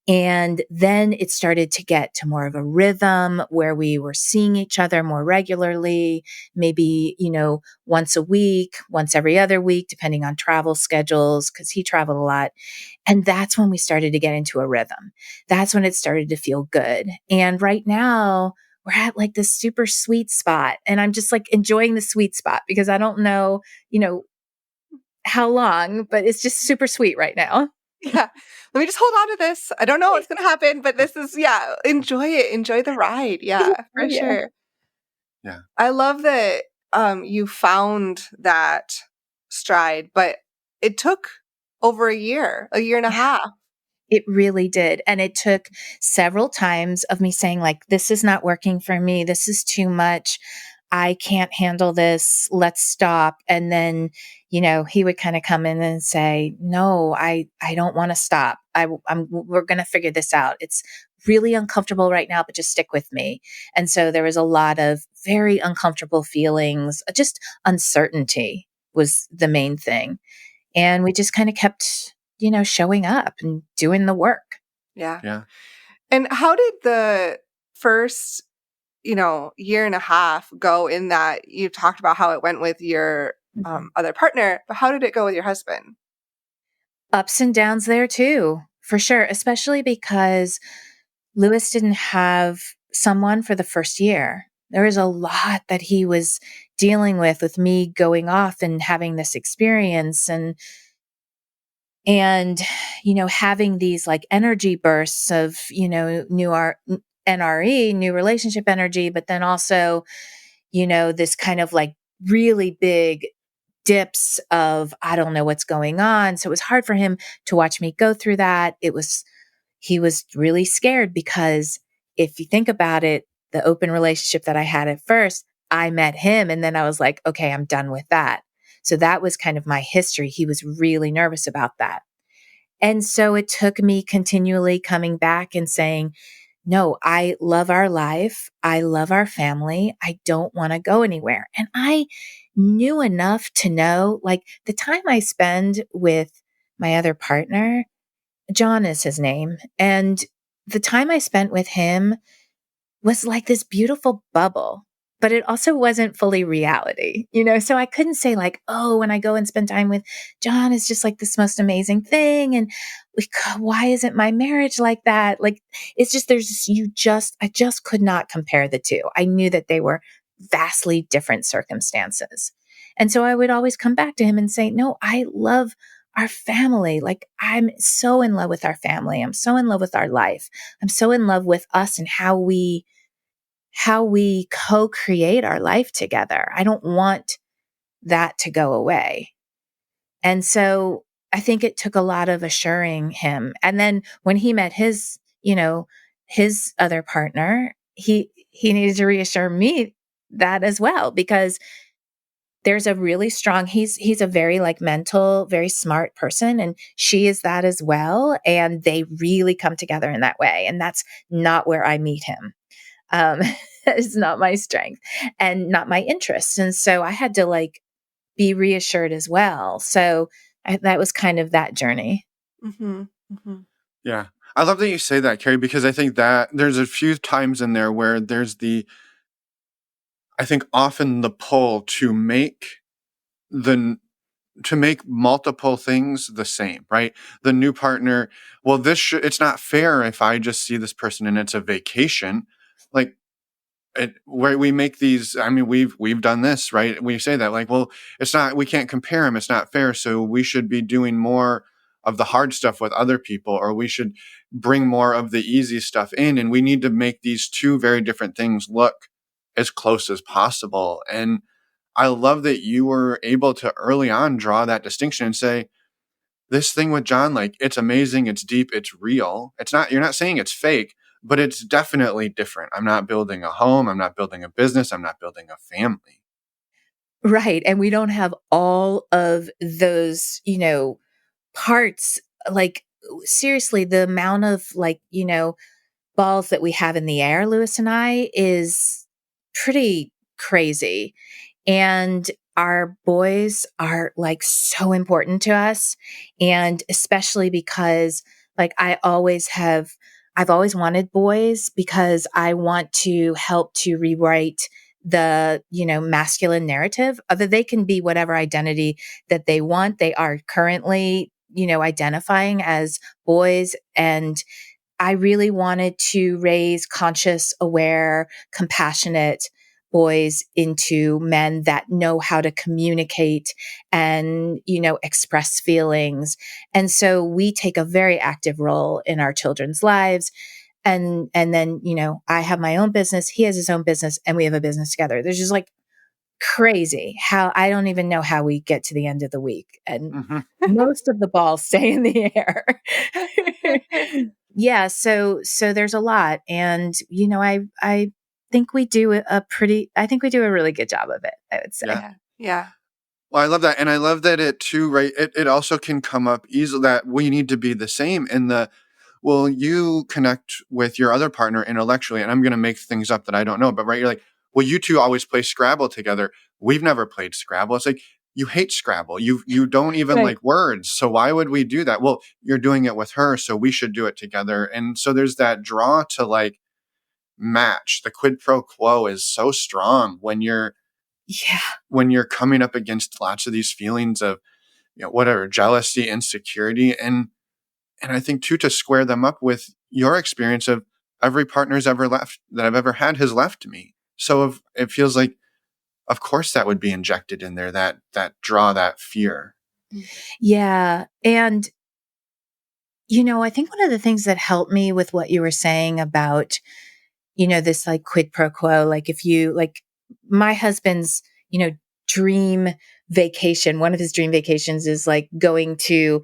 And then it started to get to more of a rhythm where we were seeing each other more regularly, maybe, once a week, once every other week, depending on travel schedules, because he traveled a lot. And that's when we started to get into a rhythm. That's when it started to feel good. And right now, we're at like this super sweet spot. And I'm just like enjoying the sweet spot because I don't know, how long, but it's just super sweet right now.
Yeah. Let me just hold on to this. I don't know what's going to happen, but this is, enjoy it. Enjoy the ride. Yeah, for sure.
Yeah.
I love that you found that stride, but it took over a year and a half.
It really did. And it took several times of me saying like, this is not working for me. This is too much. I can't handle this. Let's stop. And then, he would kind of come in and say, no, I don't want to stop. We're going to figure this out. It's really uncomfortable right now, but just stick with me. And so there was a lot of very uncomfortable feelings. Just uncertainty was the main thing. And we just kind of kept, showing up and doing the work.
Yeah.
Yeah.
And how did the first, year and a half go in that you talked about how it went with your other partner, but how did it go with your husband?
Ups and downs there too, for sure, especially because Lewis didn't have someone for the first year. there was a lot that he was dealing with me going off and having this experience and, having these like energy bursts of, NRE, new relationship energy, but then also, this kind of like really big dips of, I don't know what's going on. So it was hard for him to watch me go through that. He was really scared because if you think about it, the open relationship that I had at first, I met him and then I was like, okay, I'm done with that. So that was kind of my history. He was really nervous about that. And so it took me continually coming back and saying, no, I love our life. I love our family. I don't want to go anywhere. And I knew enough to know, like, the time I spend with my other partner, John is his name, and the time I spent with him was like this beautiful bubble, but it also wasn't fully reality, So I couldn't say like, oh, when I go and spend time with John, it's just like this most amazing thing. And why isn't my marriage like that? Like, it's just, I just could not compare the two. I knew that they were vastly different circumstances. And so I would always come back to him and say, no, I love our family. Like, I'm so in love with our family. I'm so in love with our life. I'm so in love with us and how we co-create our life together. I don't want that to go away. And so I think it took a lot of assuring him. And then when he met his other partner, he needed to reassure me that as well, because there's a really strong, he's a very like mental, very smart person, and she is that as well. And they really come together in that way. And that's not where I meet him. That is not my strength and not my interest. And so I had to like be reassured as well. So that was kind of that journey.
Mm-hmm. Mm-hmm.
Yeah. I love that you say that, Carrie, because I think that there's a few times in there where there's I think often the pull to make multiple things the same, right? The new partner, well, it's not fair if I just see this person and it's a vacation. Like, where we make these, I mean, we've done this, right? We say that like, well, we can't compare them. It's not fair. So we should be doing more of the hard stuff with other people, or we should bring more of the easy stuff in. And we need to make these two very different things look as close as possible. And I love that you were able to early on draw that distinction and say, this thing with John, like, it's amazing, it's deep, it's real. You're not saying it's fake, but it's definitely different. I'm not building a home. I'm not building a business. I'm not building a family.
Right. And we don't have all of those, parts. Like, seriously, the amount of like, balls that we have in the air, Lewis and I, is pretty crazy. And our boys are like so important to us. And especially because like I've always wanted boys because I want to help to rewrite the, masculine narrative. Other they can be whatever identity that they want. They are currently, identifying as boys. And I really wanted to raise conscious, aware, compassionate boys into men that know how to communicate and, express feelings. And so we take a very active role in our children's lives. And then, I have my own business, he has his own business, and we have a business together. There's just like crazy how I don't even know how we get to the end of the week. And most of the balls stay in the air. Yeah. So there's a lot. And, I think we do I think we do a really good job of it, I would say.
Yeah. Yeah.
Well, I love that. And I love that it too, right? It also can come up easily that we need to be the same well, you connect with your other partner intellectually, and I'm going to make things up that I don't know, but right, you're like, well, you two always play Scrabble together. We've never played Scrabble. It's like, you hate Scrabble. You don't even
Right.
like words. So why would we do that? Well, you're doing it with her, so we should do it together. And so there's that draw to like match. The quid pro quo is so strong when you're coming up against lots of these feelings of, whatever, jealousy, insecurity, and I think too, to square them up with your experience of every partner's ever left that I've ever had has left me. So if it feels like, of course, that would be injected in there, that draw, that fear.
Yeah. And, I think one of the things that helped me with what you were saying about, this like quid pro quo, like if you like my husband's, dream vacation, one of his dream vacations is like going to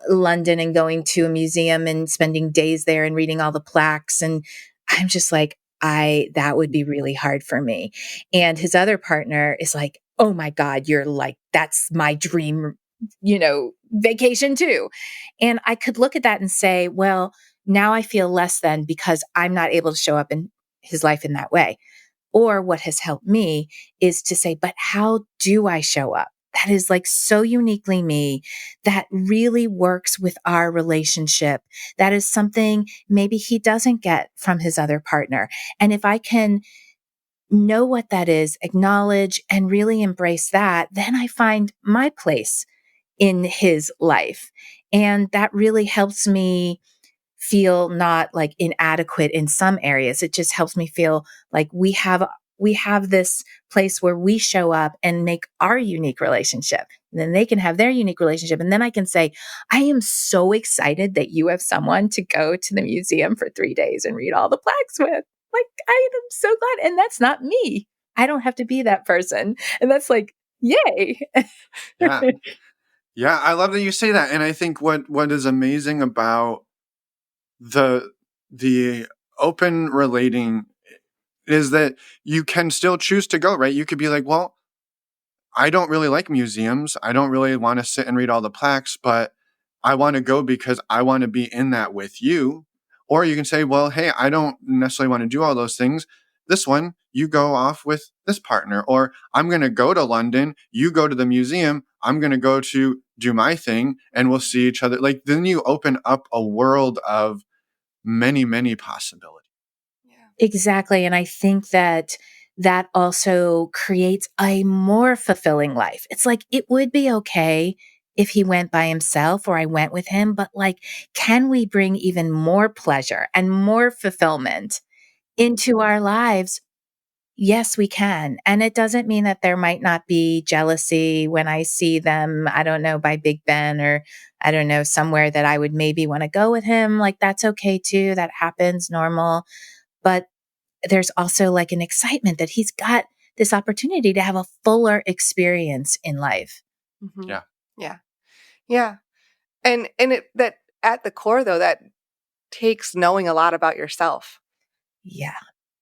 London and going to a museum and spending days there and reading all the plaques. And I'm just like, that would be really hard for me. And his other partner is like, oh my God, you're like, that's my dream, vacation too. And I could look at that and say, well, now I feel less than because I'm not able to show up in his life in that way. Or what has helped me is to say, but how do I show up? That is like so uniquely me. That really works with our relationship. That is something maybe he doesn't get from his other partner. And if I can know what that is, acknowledge and really embrace that, then I find my place in his life. And that really helps me feel not like inadequate in some areas. It just helps me feel like we have this place where we show up and make our unique relationship. And then they can have their unique relationship. And then I can say, I am so excited that you have someone to go to the museum for 3 days and read all the plaques with. Like, I am so glad. And that's not me. I don't have to be that person. And that's like, yay.
Yeah. Yeah. I love that you say that. And I think what is amazing about the open relating is that you can still choose to go, right? You could be like, well, I don't really like museums. I don't really want to sit and read all the plaques, but I want to go because I want to be in that with you. Or you can say, well, hey, I don't necessarily want to do all those things. This one, you go off with this partner. Or I'm going to go to London. You go to the museum. I'm going to go to do my thing and we'll see each other. Like then you open up a world of many, many possibilities.
Exactly. And I think that also creates a more fulfilling life. It's like it would be okay if he went by himself or I went with him, but like, can we bring even more pleasure and more fulfillment into our lives? Yes, we can. And it doesn't mean that there might not be jealousy when I see them, I don't know, by Big Ben or I don't know, somewhere that I would maybe want to go with him. Like, that's okay too. That happens, normal. But there's also like an excitement that he's got this opportunity to have a fuller experience in life.
Mhm.
Yeah.
Yeah. Yeah. And it that at the core though, that takes knowing a lot about yourself
Yeah.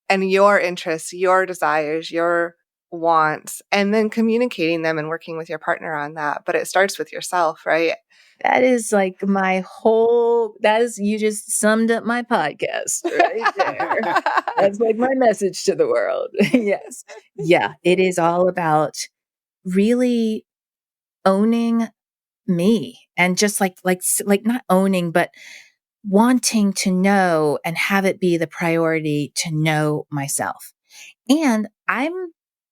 and your interests, your desires, your wants, and then communicating them and working with your partner on that. But it starts with yourself, right?
That is like you just summed up my podcast right there. That's like my message to the world. Yes. Yeah. It is all about really owning me and just like not owning, but wanting to know and have it be the priority to know myself. And I'm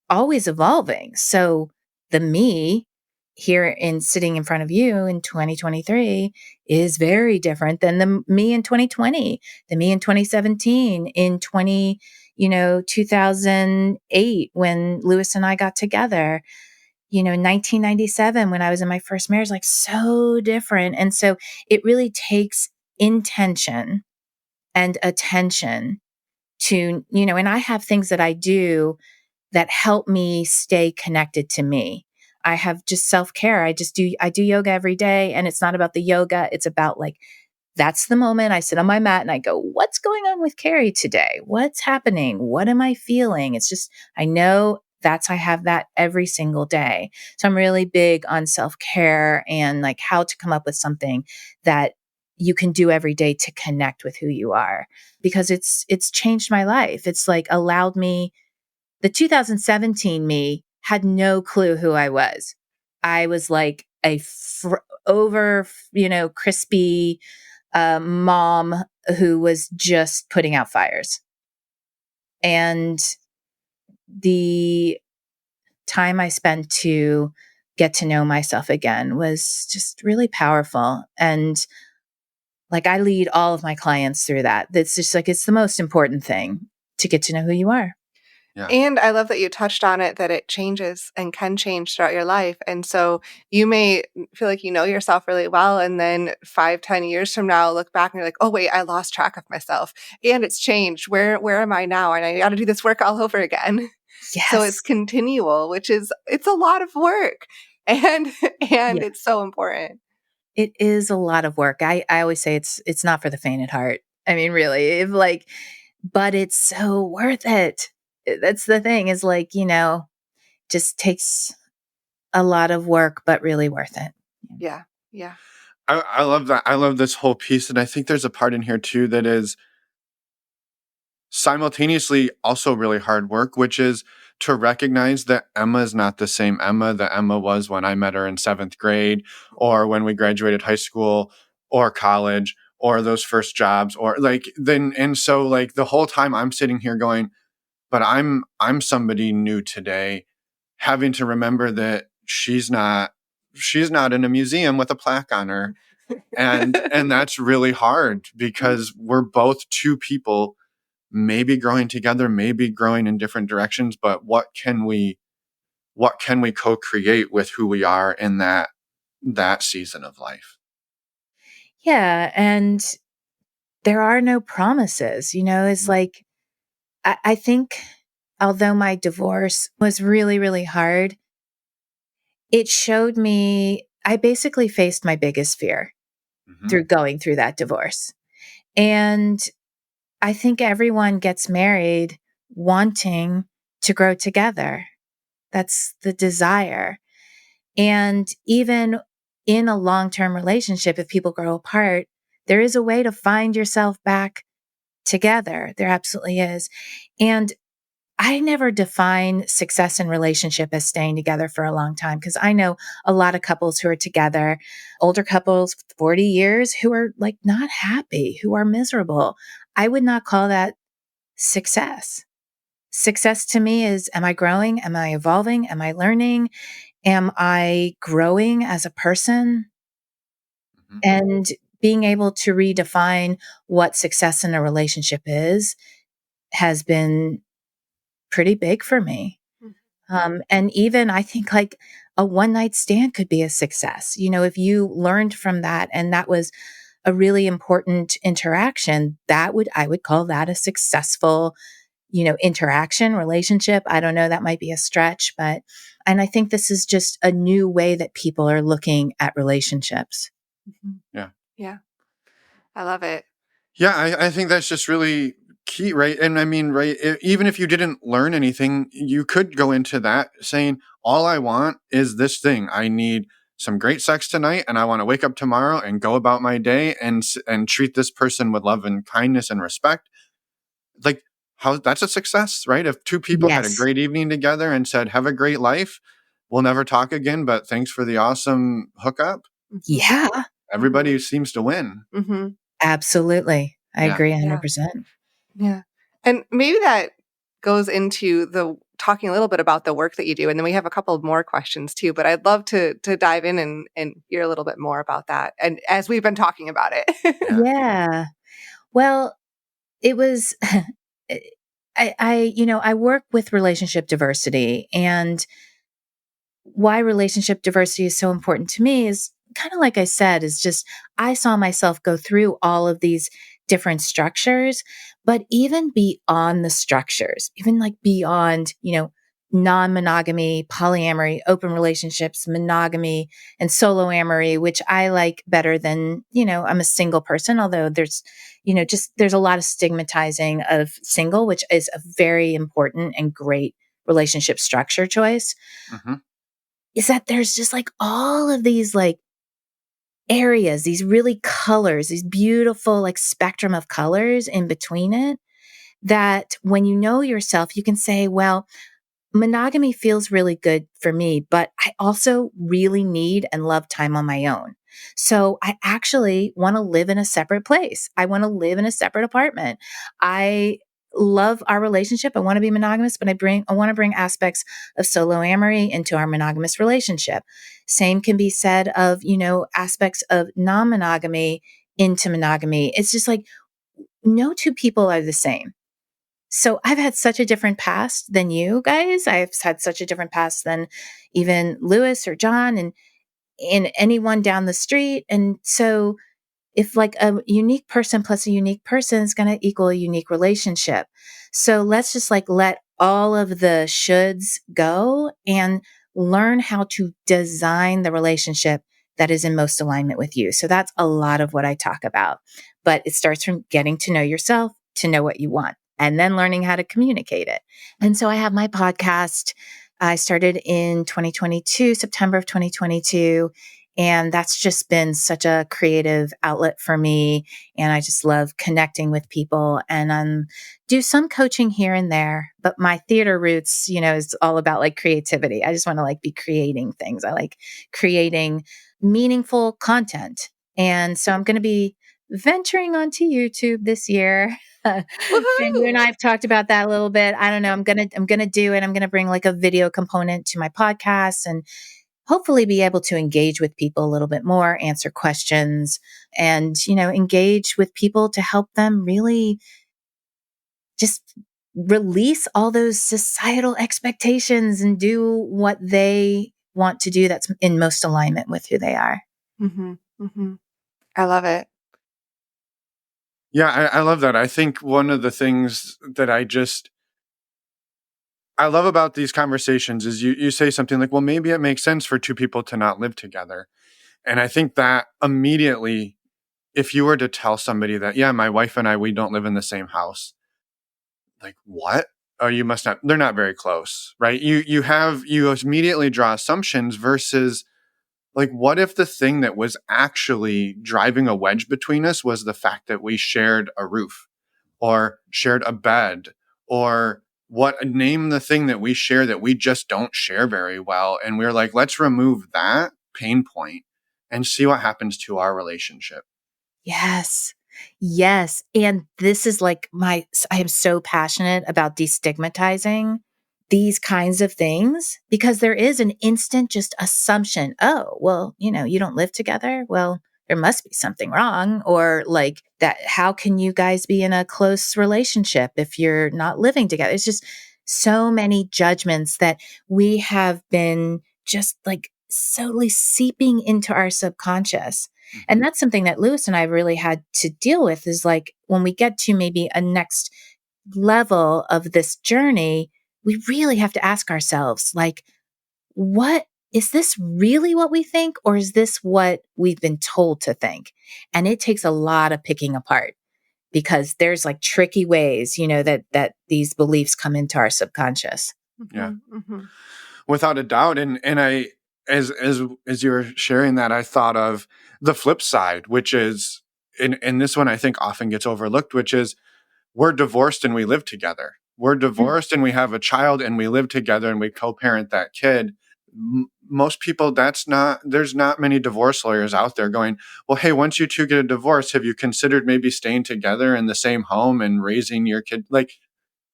always evolving. So the me here in sitting in front of you in 2023 is very different than the me in 2020, the me in 2017, in 2008 when Lewis and I got together, in 1997 when I was in my first marriage, like so different. And so it really takes intention and attention to, and I have things that I do that help me stay connected to me. I have just self-care. I do yoga every day, and it's not about the yoga. It's about like, that's the moment I sit on my mat and I go, what's going on with Carrie today? What's happening? What am I feeling? It's just, I know I have that every single day. So I'm really big on self-care and like how to come up with something that you can do every day to connect with who you are, because it's changed my life. It's like allowed me. The 2017 me had no clue who I was. I was like a over, crispy mom who was just putting out fires. And the time I spent to get to know myself again was just really powerful. And like I lead all of my clients through that. That's just like, it's the most important thing to get to know who you are.
Yeah.
And I love that you touched on it, that it changes and can change throughout your life. And so you may feel like you know yourself really well. And then 5, 10 years from now, look back and you're like, oh, wait, I lost track of myself and it's changed. Where am I now? And I got to do this work all over again. So it's
Yes.
continual, it's a lot of work. And
Yeah.
it's so important.
It is a lot of work. I always say it's not for the faint at heart. I mean, really, if like, but it's so worth it. That's the thing is like, just takes a lot of work, but really worth it.
Yeah. Yeah.
I love that. I love this whole piece. And I think there's a part in here too that is simultaneously also really hard work, which is to recognize that Emma is not the same Emma that Emma was when I met her in 7th grade or when we graduated high school or college or those first jobs or like then. And so like the whole time I'm sitting here going, but I'm somebody new today, having to remember that she's not in a museum with a plaque on her. And that's really hard because we're both two people maybe growing together, maybe growing in different directions, but what can we co-create with who we are in that season of life?
Yeah. And there are no promises, it's
Mhm.
like, I think although my divorce was really, really hard, it showed me, I basically faced my biggest fear
Mhm.
through going through that divorce. And I think everyone gets married wanting to grow together. That's the desire. And even in a long term relationship, if people grow apart, there is a way to find yourself back together. There absolutely is. And I never define success in relationship as staying together for a long time because I know a lot of couples who are together, older couples, 40 years, who are like not happy, who are miserable. I would not call that success. Success to me is, am I growing? Am I evolving? Am I learning? Am I growing as a person?
Mhm.
And being able to redefine what success in a relationship is has been pretty big for me. And even I think like a one night stand could be a success. If you learned from that and that was a really important interaction, I would call that a successful, interaction, relationship. I don't know, that might be a stretch, and I think this is just a new way that people are looking at relationships.
Mhm.
Yeah.
Yeah. I love it.
Yeah, I think that's just really key, right? And I mean, right, even if you didn't learn anything, you could go into that saying, all I want is this thing. I need some great sex tonight, and I want to wake up tomorrow and go about my day and treat this person with love and kindness and respect. Like, how that's a success, right? If two people had a
Yes.
great evening together and said, "Have a great life. We'll never talk again, but thanks for the awesome hookup."
Mhm.
Yeah,
Mhm.
Everybody seems to win.
Mhm.
absolutely. I
Yeah.
agree
Yeah.
100%.
Yeah. And maybe that goes into the talking a little bit about the work that you do. And then we have a couple of more questions too, but I'd love to dive in and hear a little bit more about that. And as we've been talking about it.
Yeah.
Yeah. Well, it was, I work with relationship diversity, and why relationship diversity is so important to me is kind of like I said, is just I saw myself go through all of these different structures, but even beyond the structures, even like beyond, non-monogamy, polyamory, open relationships, monogamy, and solo amory, which I like better than, I'm a single person, although there's, there's a lot of stigmatizing of single, which is a very important and great relationship structure choice,
Mhm.
is that there's just like all of these like areas, these really colors, these beautiful like spectrum of colors in between it, that when you know yourself, you can say, well, monogamy feels really good for me, but I also really need and love time on my own. So I actually want to live in a separate place. I want to live in a separate apartment. I love our relationship. I want to be monogamous, but I want to bring aspects of solo amory into our monogamous relationship. Same can be said of, aspects of non-monogamy into monogamy. It's just like no two people are the same. So I've had such a different past than you guys. I've had such a different past than even Lewis or John and anyone down the street. And so if like a unique person plus a unique person is going to equal a unique relationship. So let's just like let all of the shoulds go and learn how to design the relationship that is in most alignment with you. So that's a lot of what I talk about. But it starts from getting to know yourself, to know what you want, and then learning how to communicate it. And so I have my podcast. I started in 2022, September of 2022. And that's just been such a creative outlet for me. And I just love connecting with people and do some coaching here and there. But my theater roots, is all about like creativity. I just want to like be creating things. I like creating meaningful content. And so I'm going to be venturing onto YouTube this year. And you and I have talked about that a little bit. I don't know. I'm going to do it. I'm going to bring like a video component to my podcast and hopefully be able to engage with people a little bit more, answer questions, and, engage with people to help them really just release all those societal expectations and do what they want to do that's in most alignment with who they are.
Mm-hmm. Mm-hmm. I love it.
Yeah, I love that. I think one of the things that I love about these conversations is you say something like, well, maybe it makes sense for two people to not live together. And I think that immediately, if you were to tell somebody that, yeah, my wife and I, we don't live in the same house, like, what? Oh, you must not, they're not very close, right? You immediately draw assumptions versus like, what if the thing that was actually driving a wedge between us was the fact that we shared a roof or shared a bed or name the thing that we share that we just don't share very well. And we're like, let's remove that pain point and see what happens to our relationship.
Yes. Yes. And this is like I am so passionate about destigmatizing these kinds of things because there is an instant just assumption. Oh, well, you don't live together. Well, there must be something wrong. Or like that, how can you guys be in a close relationship if you're not living together? It's just so many judgments that we have been just like slowly seeping into our subconscious. And that's something that Lewis and I really had to deal with is like when we get to maybe a next level of this journey, we really have to ask ourselves, like, what is this really what we think? Or is this what we've been told to think? And it takes a lot of picking apart because there's like tricky ways, that these beliefs come into our subconscious.
Yeah.
Mm-hmm.
Without a doubt. And I, as you were sharing that, I thought of the flip side, which is, and this one I think often gets overlooked, which is we're divorced and we live together. We're divorced and we have a child and we live together and we co-parent that kid. Most people, there's not many divorce lawyers out there going, well, hey, once you two get a divorce, have you considered maybe staying together in the same home and raising your kid? Like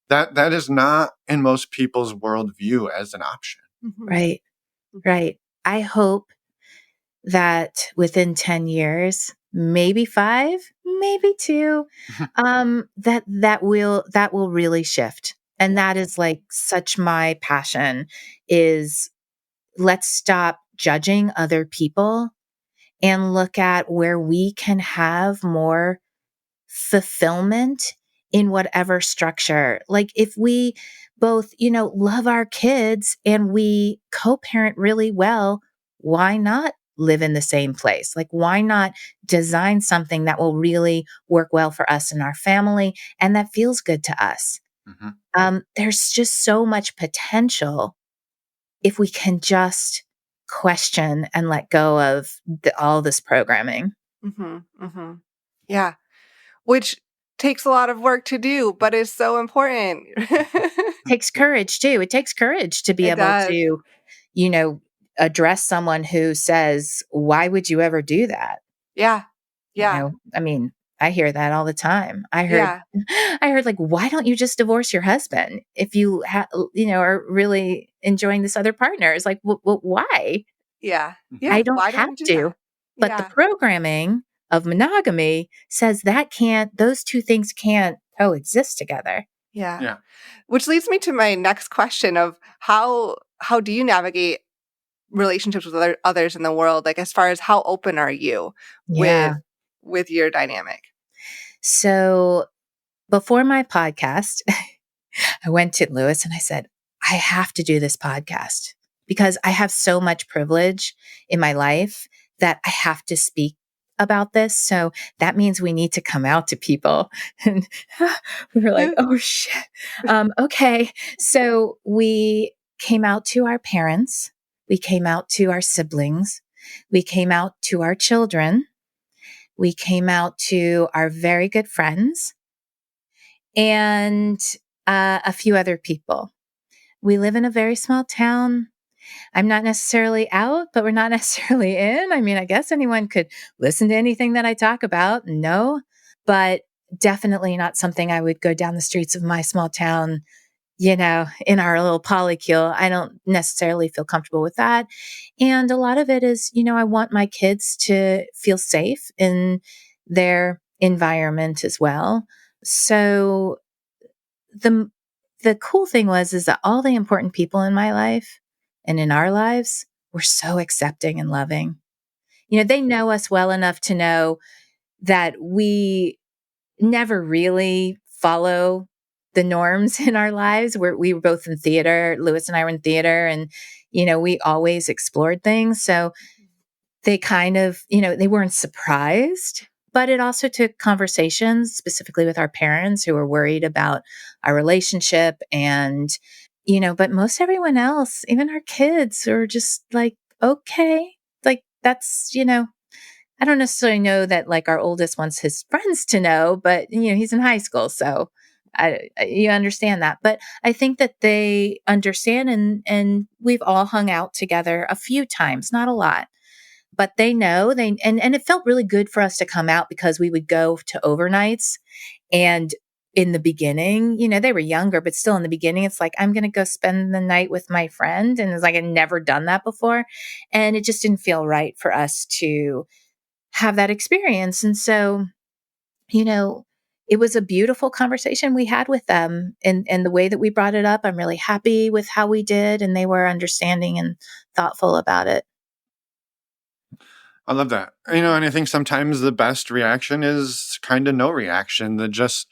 that is not in most people's worldview as an option.
Mm-hmm.
Right. Right. I hope that within 10 years, maybe 5, maybe 2, that will really shift. And that is like such my passion is let's stop judging other people and look at where we can have more fulfillment in whatever structure. Like if we both, love our kids and we co-parent really well, why not live in the same place? Like why not design something that will really work well for us and our family and that feels good to us?
Mm-hmm.
There's just so much potential if we can just question and let go of all this programming.
Mm-hmm. Mm-hmm. Yeah. Which takes a lot of work to do, but is so important.
Takes courage too. It takes courage to be
It
able
does.
to, address someone who says, why would you ever do that?
Yeah. Yeah.
I mean, I hear that all the time.
Yeah.
I heard like, why don't you just divorce your husband if you are really enjoying this other partner? It's like, well, why?
Yeah. Yeah.
I don't
Why
have
don't you do
to.
that?
But the
Yeah.
programming of monogamy says those two things can't coexist together.
Yeah.
Yeah.
Which leads me to my next question of how do you navigate relationships with others in the world? Like, as far as how open are you
Yeah.
with your dynamic?
So before my podcast, I went to Lewis and I said, I have to do this podcast because I have so much privilege in my life that I have to speak about this. So that means we need to come out to people. And we were like, oh shit. Okay. So we came out to our parents. We came out to our siblings. We came out to our children. We came out to our very good friends and a few other people. We live in a very small town. I'm not necessarily out, but we're not necessarily in. I mean, I guess anyone could listen to anything that I talk about. No, but definitely not something I would go down the streets of my small town, in our little polycule. I don't necessarily feel comfortable with that. And a lot of it is, I want my kids to feel safe in their environment as well. So the cool thing is that all the important people in my life and in our lives were so accepting and loving. They know us well enough to know that we never really follow the norms in our lives. We were both in theater. Lewis and I were in theater, and we always explored things. So they kind of, they weren't surprised, but it also took conversations specifically with our parents who were worried about our relationship. And, but most everyone else, even our kids, are just like, okay, like that's, I don't necessarily know that like our oldest wants his friends to know, but he's in high school. So you understand that. But I think that they understand, and we've all hung out together a few times, not a lot. But they know and it felt really good for us to come out because we would go to overnights. And in the beginning, they were younger, but still in the beginning, it's like, I'm going to go spend the night with my friend. And it's like, I'd never done that before. And it just didn't feel right for us to have that experience. And so, it was a beautiful conversation we had with them, and the way that we brought it up, I'm really happy with how we did. And they were understanding and thoughtful about it.
I love that. And I think sometimes the best reaction is kind of no reaction. That just,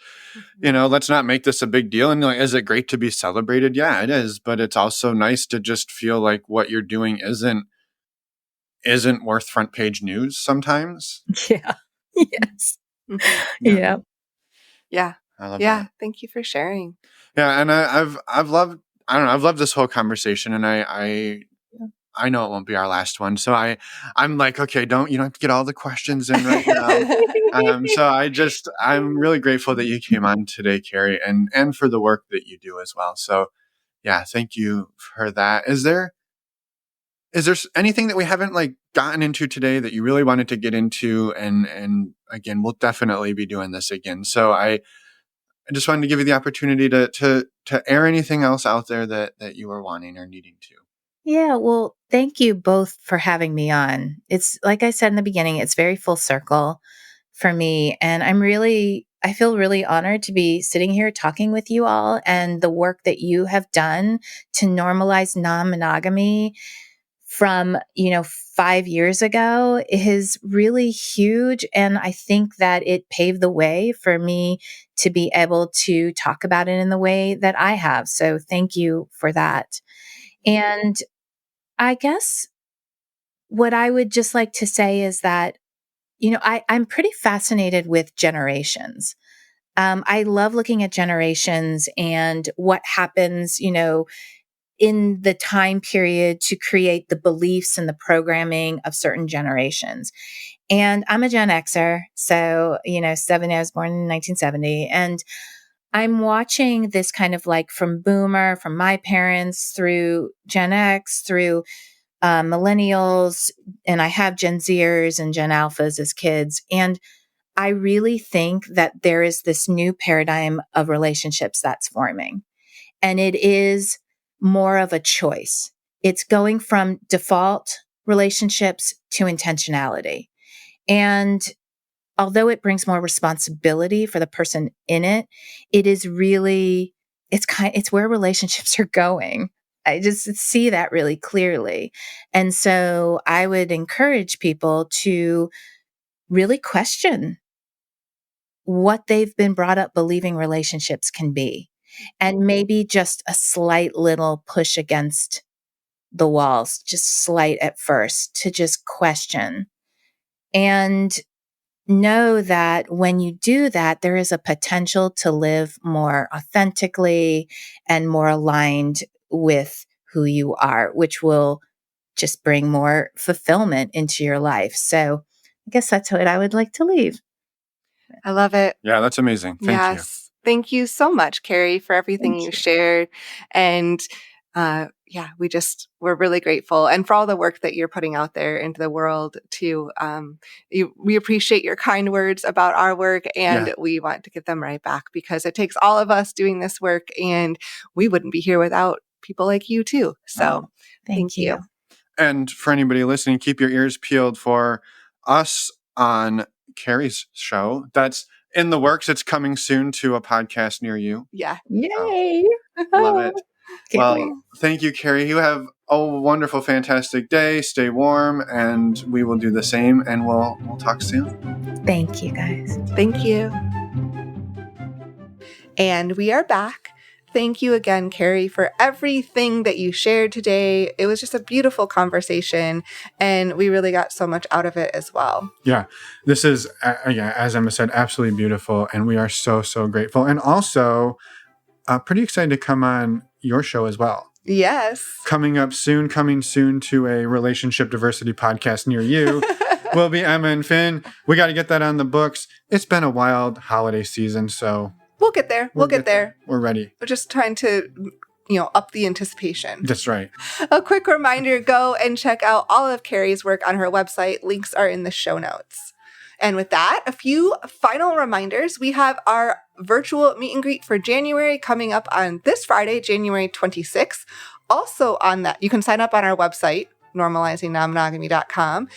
let's not make this a big deal. And like, is it great to be celebrated? Yeah, it is. But it's also nice to just feel like what you're doing isn't worth front page news sometimes.
Yeah. Yes.
Yeah.
Yeah.
I love
Yeah.
that.
Thank you for sharing.
Yeah. And I've loved, I don't know, I've loved this whole conversation, and I know it won't be our last one. So I'm like, okay, you don't have to get all the questions in right now. So I'm really grateful that you came on today, Carrie, and for the work that you do as well. So yeah, thank you for that. Is there anything that we haven't like gotten into today that you really wanted to get into? And again, we'll definitely be doing this again. So I just wanted to give you the opportunity to air anything else out there that you were wanting or needing to.
Yeah, well, thank you both for having me on. It's like I said in the beginning, it's very full circle for me. And I feel really honored to be sitting here talking with you all, and the work that you have done to normalize non-monogamy from, 5 years ago is really huge. And I think that it paved the way for me to be able to talk about it in the way that I have. So thank you for that. And I guess what I would just like to say is that, I'm pretty fascinated with generations. I love looking at generations and what happens, in the time period to create the beliefs and the programming of certain generations. And I'm a Gen Xer. So, I was born in 1970. And I'm watching this kind of like from boomer, from my parents through Gen X, through millennials, and I have Gen Zers and Gen Alphas as kids. And I really think that there is this new paradigm of relationships that's forming. And it is more of a choice. It's going from default relationships to intentionality. And although it brings more responsibility for the person in it, it is really it's where relationships are going. I just see that really clearly. And so I would encourage people to really question what they've been brought up believing relationships can be. And maybe just a slight little push against the walls, just slight at first, to just question. And know that when you do that, there is a potential to live more authentically and more aligned with who you are, which will just bring more fulfillment into your life. So I guess that's what I would like to leave.
I love it.
Yeah, that's amazing. Thank you.
Yes. Thank you so much, Carrie, for everything
Thank
you
you.
shared. And yeah, we're really grateful. And for all the work that you're putting out there into the world too. We appreciate your kind words about our work, and we want to give them right back, because it takes all of us doing this work, and we wouldn't be here without people like you too. So thank you.
And for anybody listening, keep your ears peeled for us on Carrie's show. That's in the works. It's coming soon to a podcast near you.
Yeah.
Yay.
Love it.
Can't wait.
Well, thank you, Carrie. You have a wonderful, fantastic day. Stay warm, and we will do the same, and we'll talk soon.
Thank you, guys.
Thank you. And we are back. Thank you again, Carrie, for everything that you shared today. It was just a beautiful conversation, and we really got so much out of it as well.
Yeah, this is, as Emma said, absolutely beautiful. And we are so, so grateful. And also pretty excited to come on your show as well.
Yes.
Coming soon to a relationship diversity podcast near you will be Emma and Finn. We got to get that on the books. It's been a wild holiday season, so...
We'll get there. We'll get there.
We're ready.
We're just trying to, up the anticipation.
That's right.
A quick reminder, go and check out all of Carrie's work on her website. Links are in the show notes. And with that, a few final reminders. We have our virtual meet and greet for January coming up on this Friday, January 26th. Also on that, you can sign up on our website, normalizingnonmonogamy.com.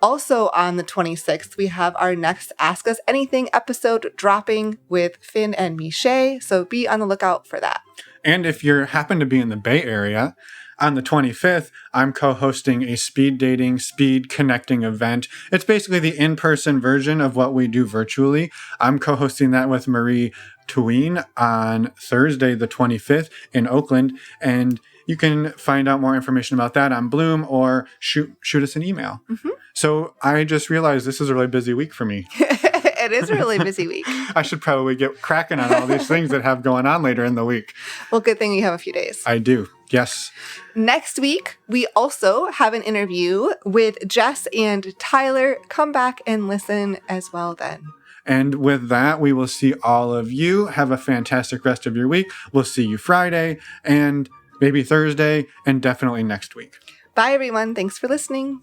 Also on the 26th, we have our next Ask Us Anything episode dropping with Finn and Miche, so be on the lookout for that.
And if you happen to be in the Bay Area, on the 25th, I'm co-hosting a speed dating, speed connecting event. It's basically the in-person version of what we do virtually. I'm co-hosting that with Marie Tween on Thursday, the 25th in Oakland, and you can find out more information about that on Bloom or shoot us an email. Mm-hmm. So I just realized this is a really busy week for me.
It is a really busy week.
I should probably get cracking on all these things that have going on later in the week.
Well, good thing you have a few days.
I do. Yes.
Next week, we also have an interview with Jess and Tyler. Come back and listen as well then.
And with that, we will see all of you. Have a fantastic rest of your week. We'll see you Friday and maybe Thursday and definitely next week.
Bye, everyone. Thanks for listening.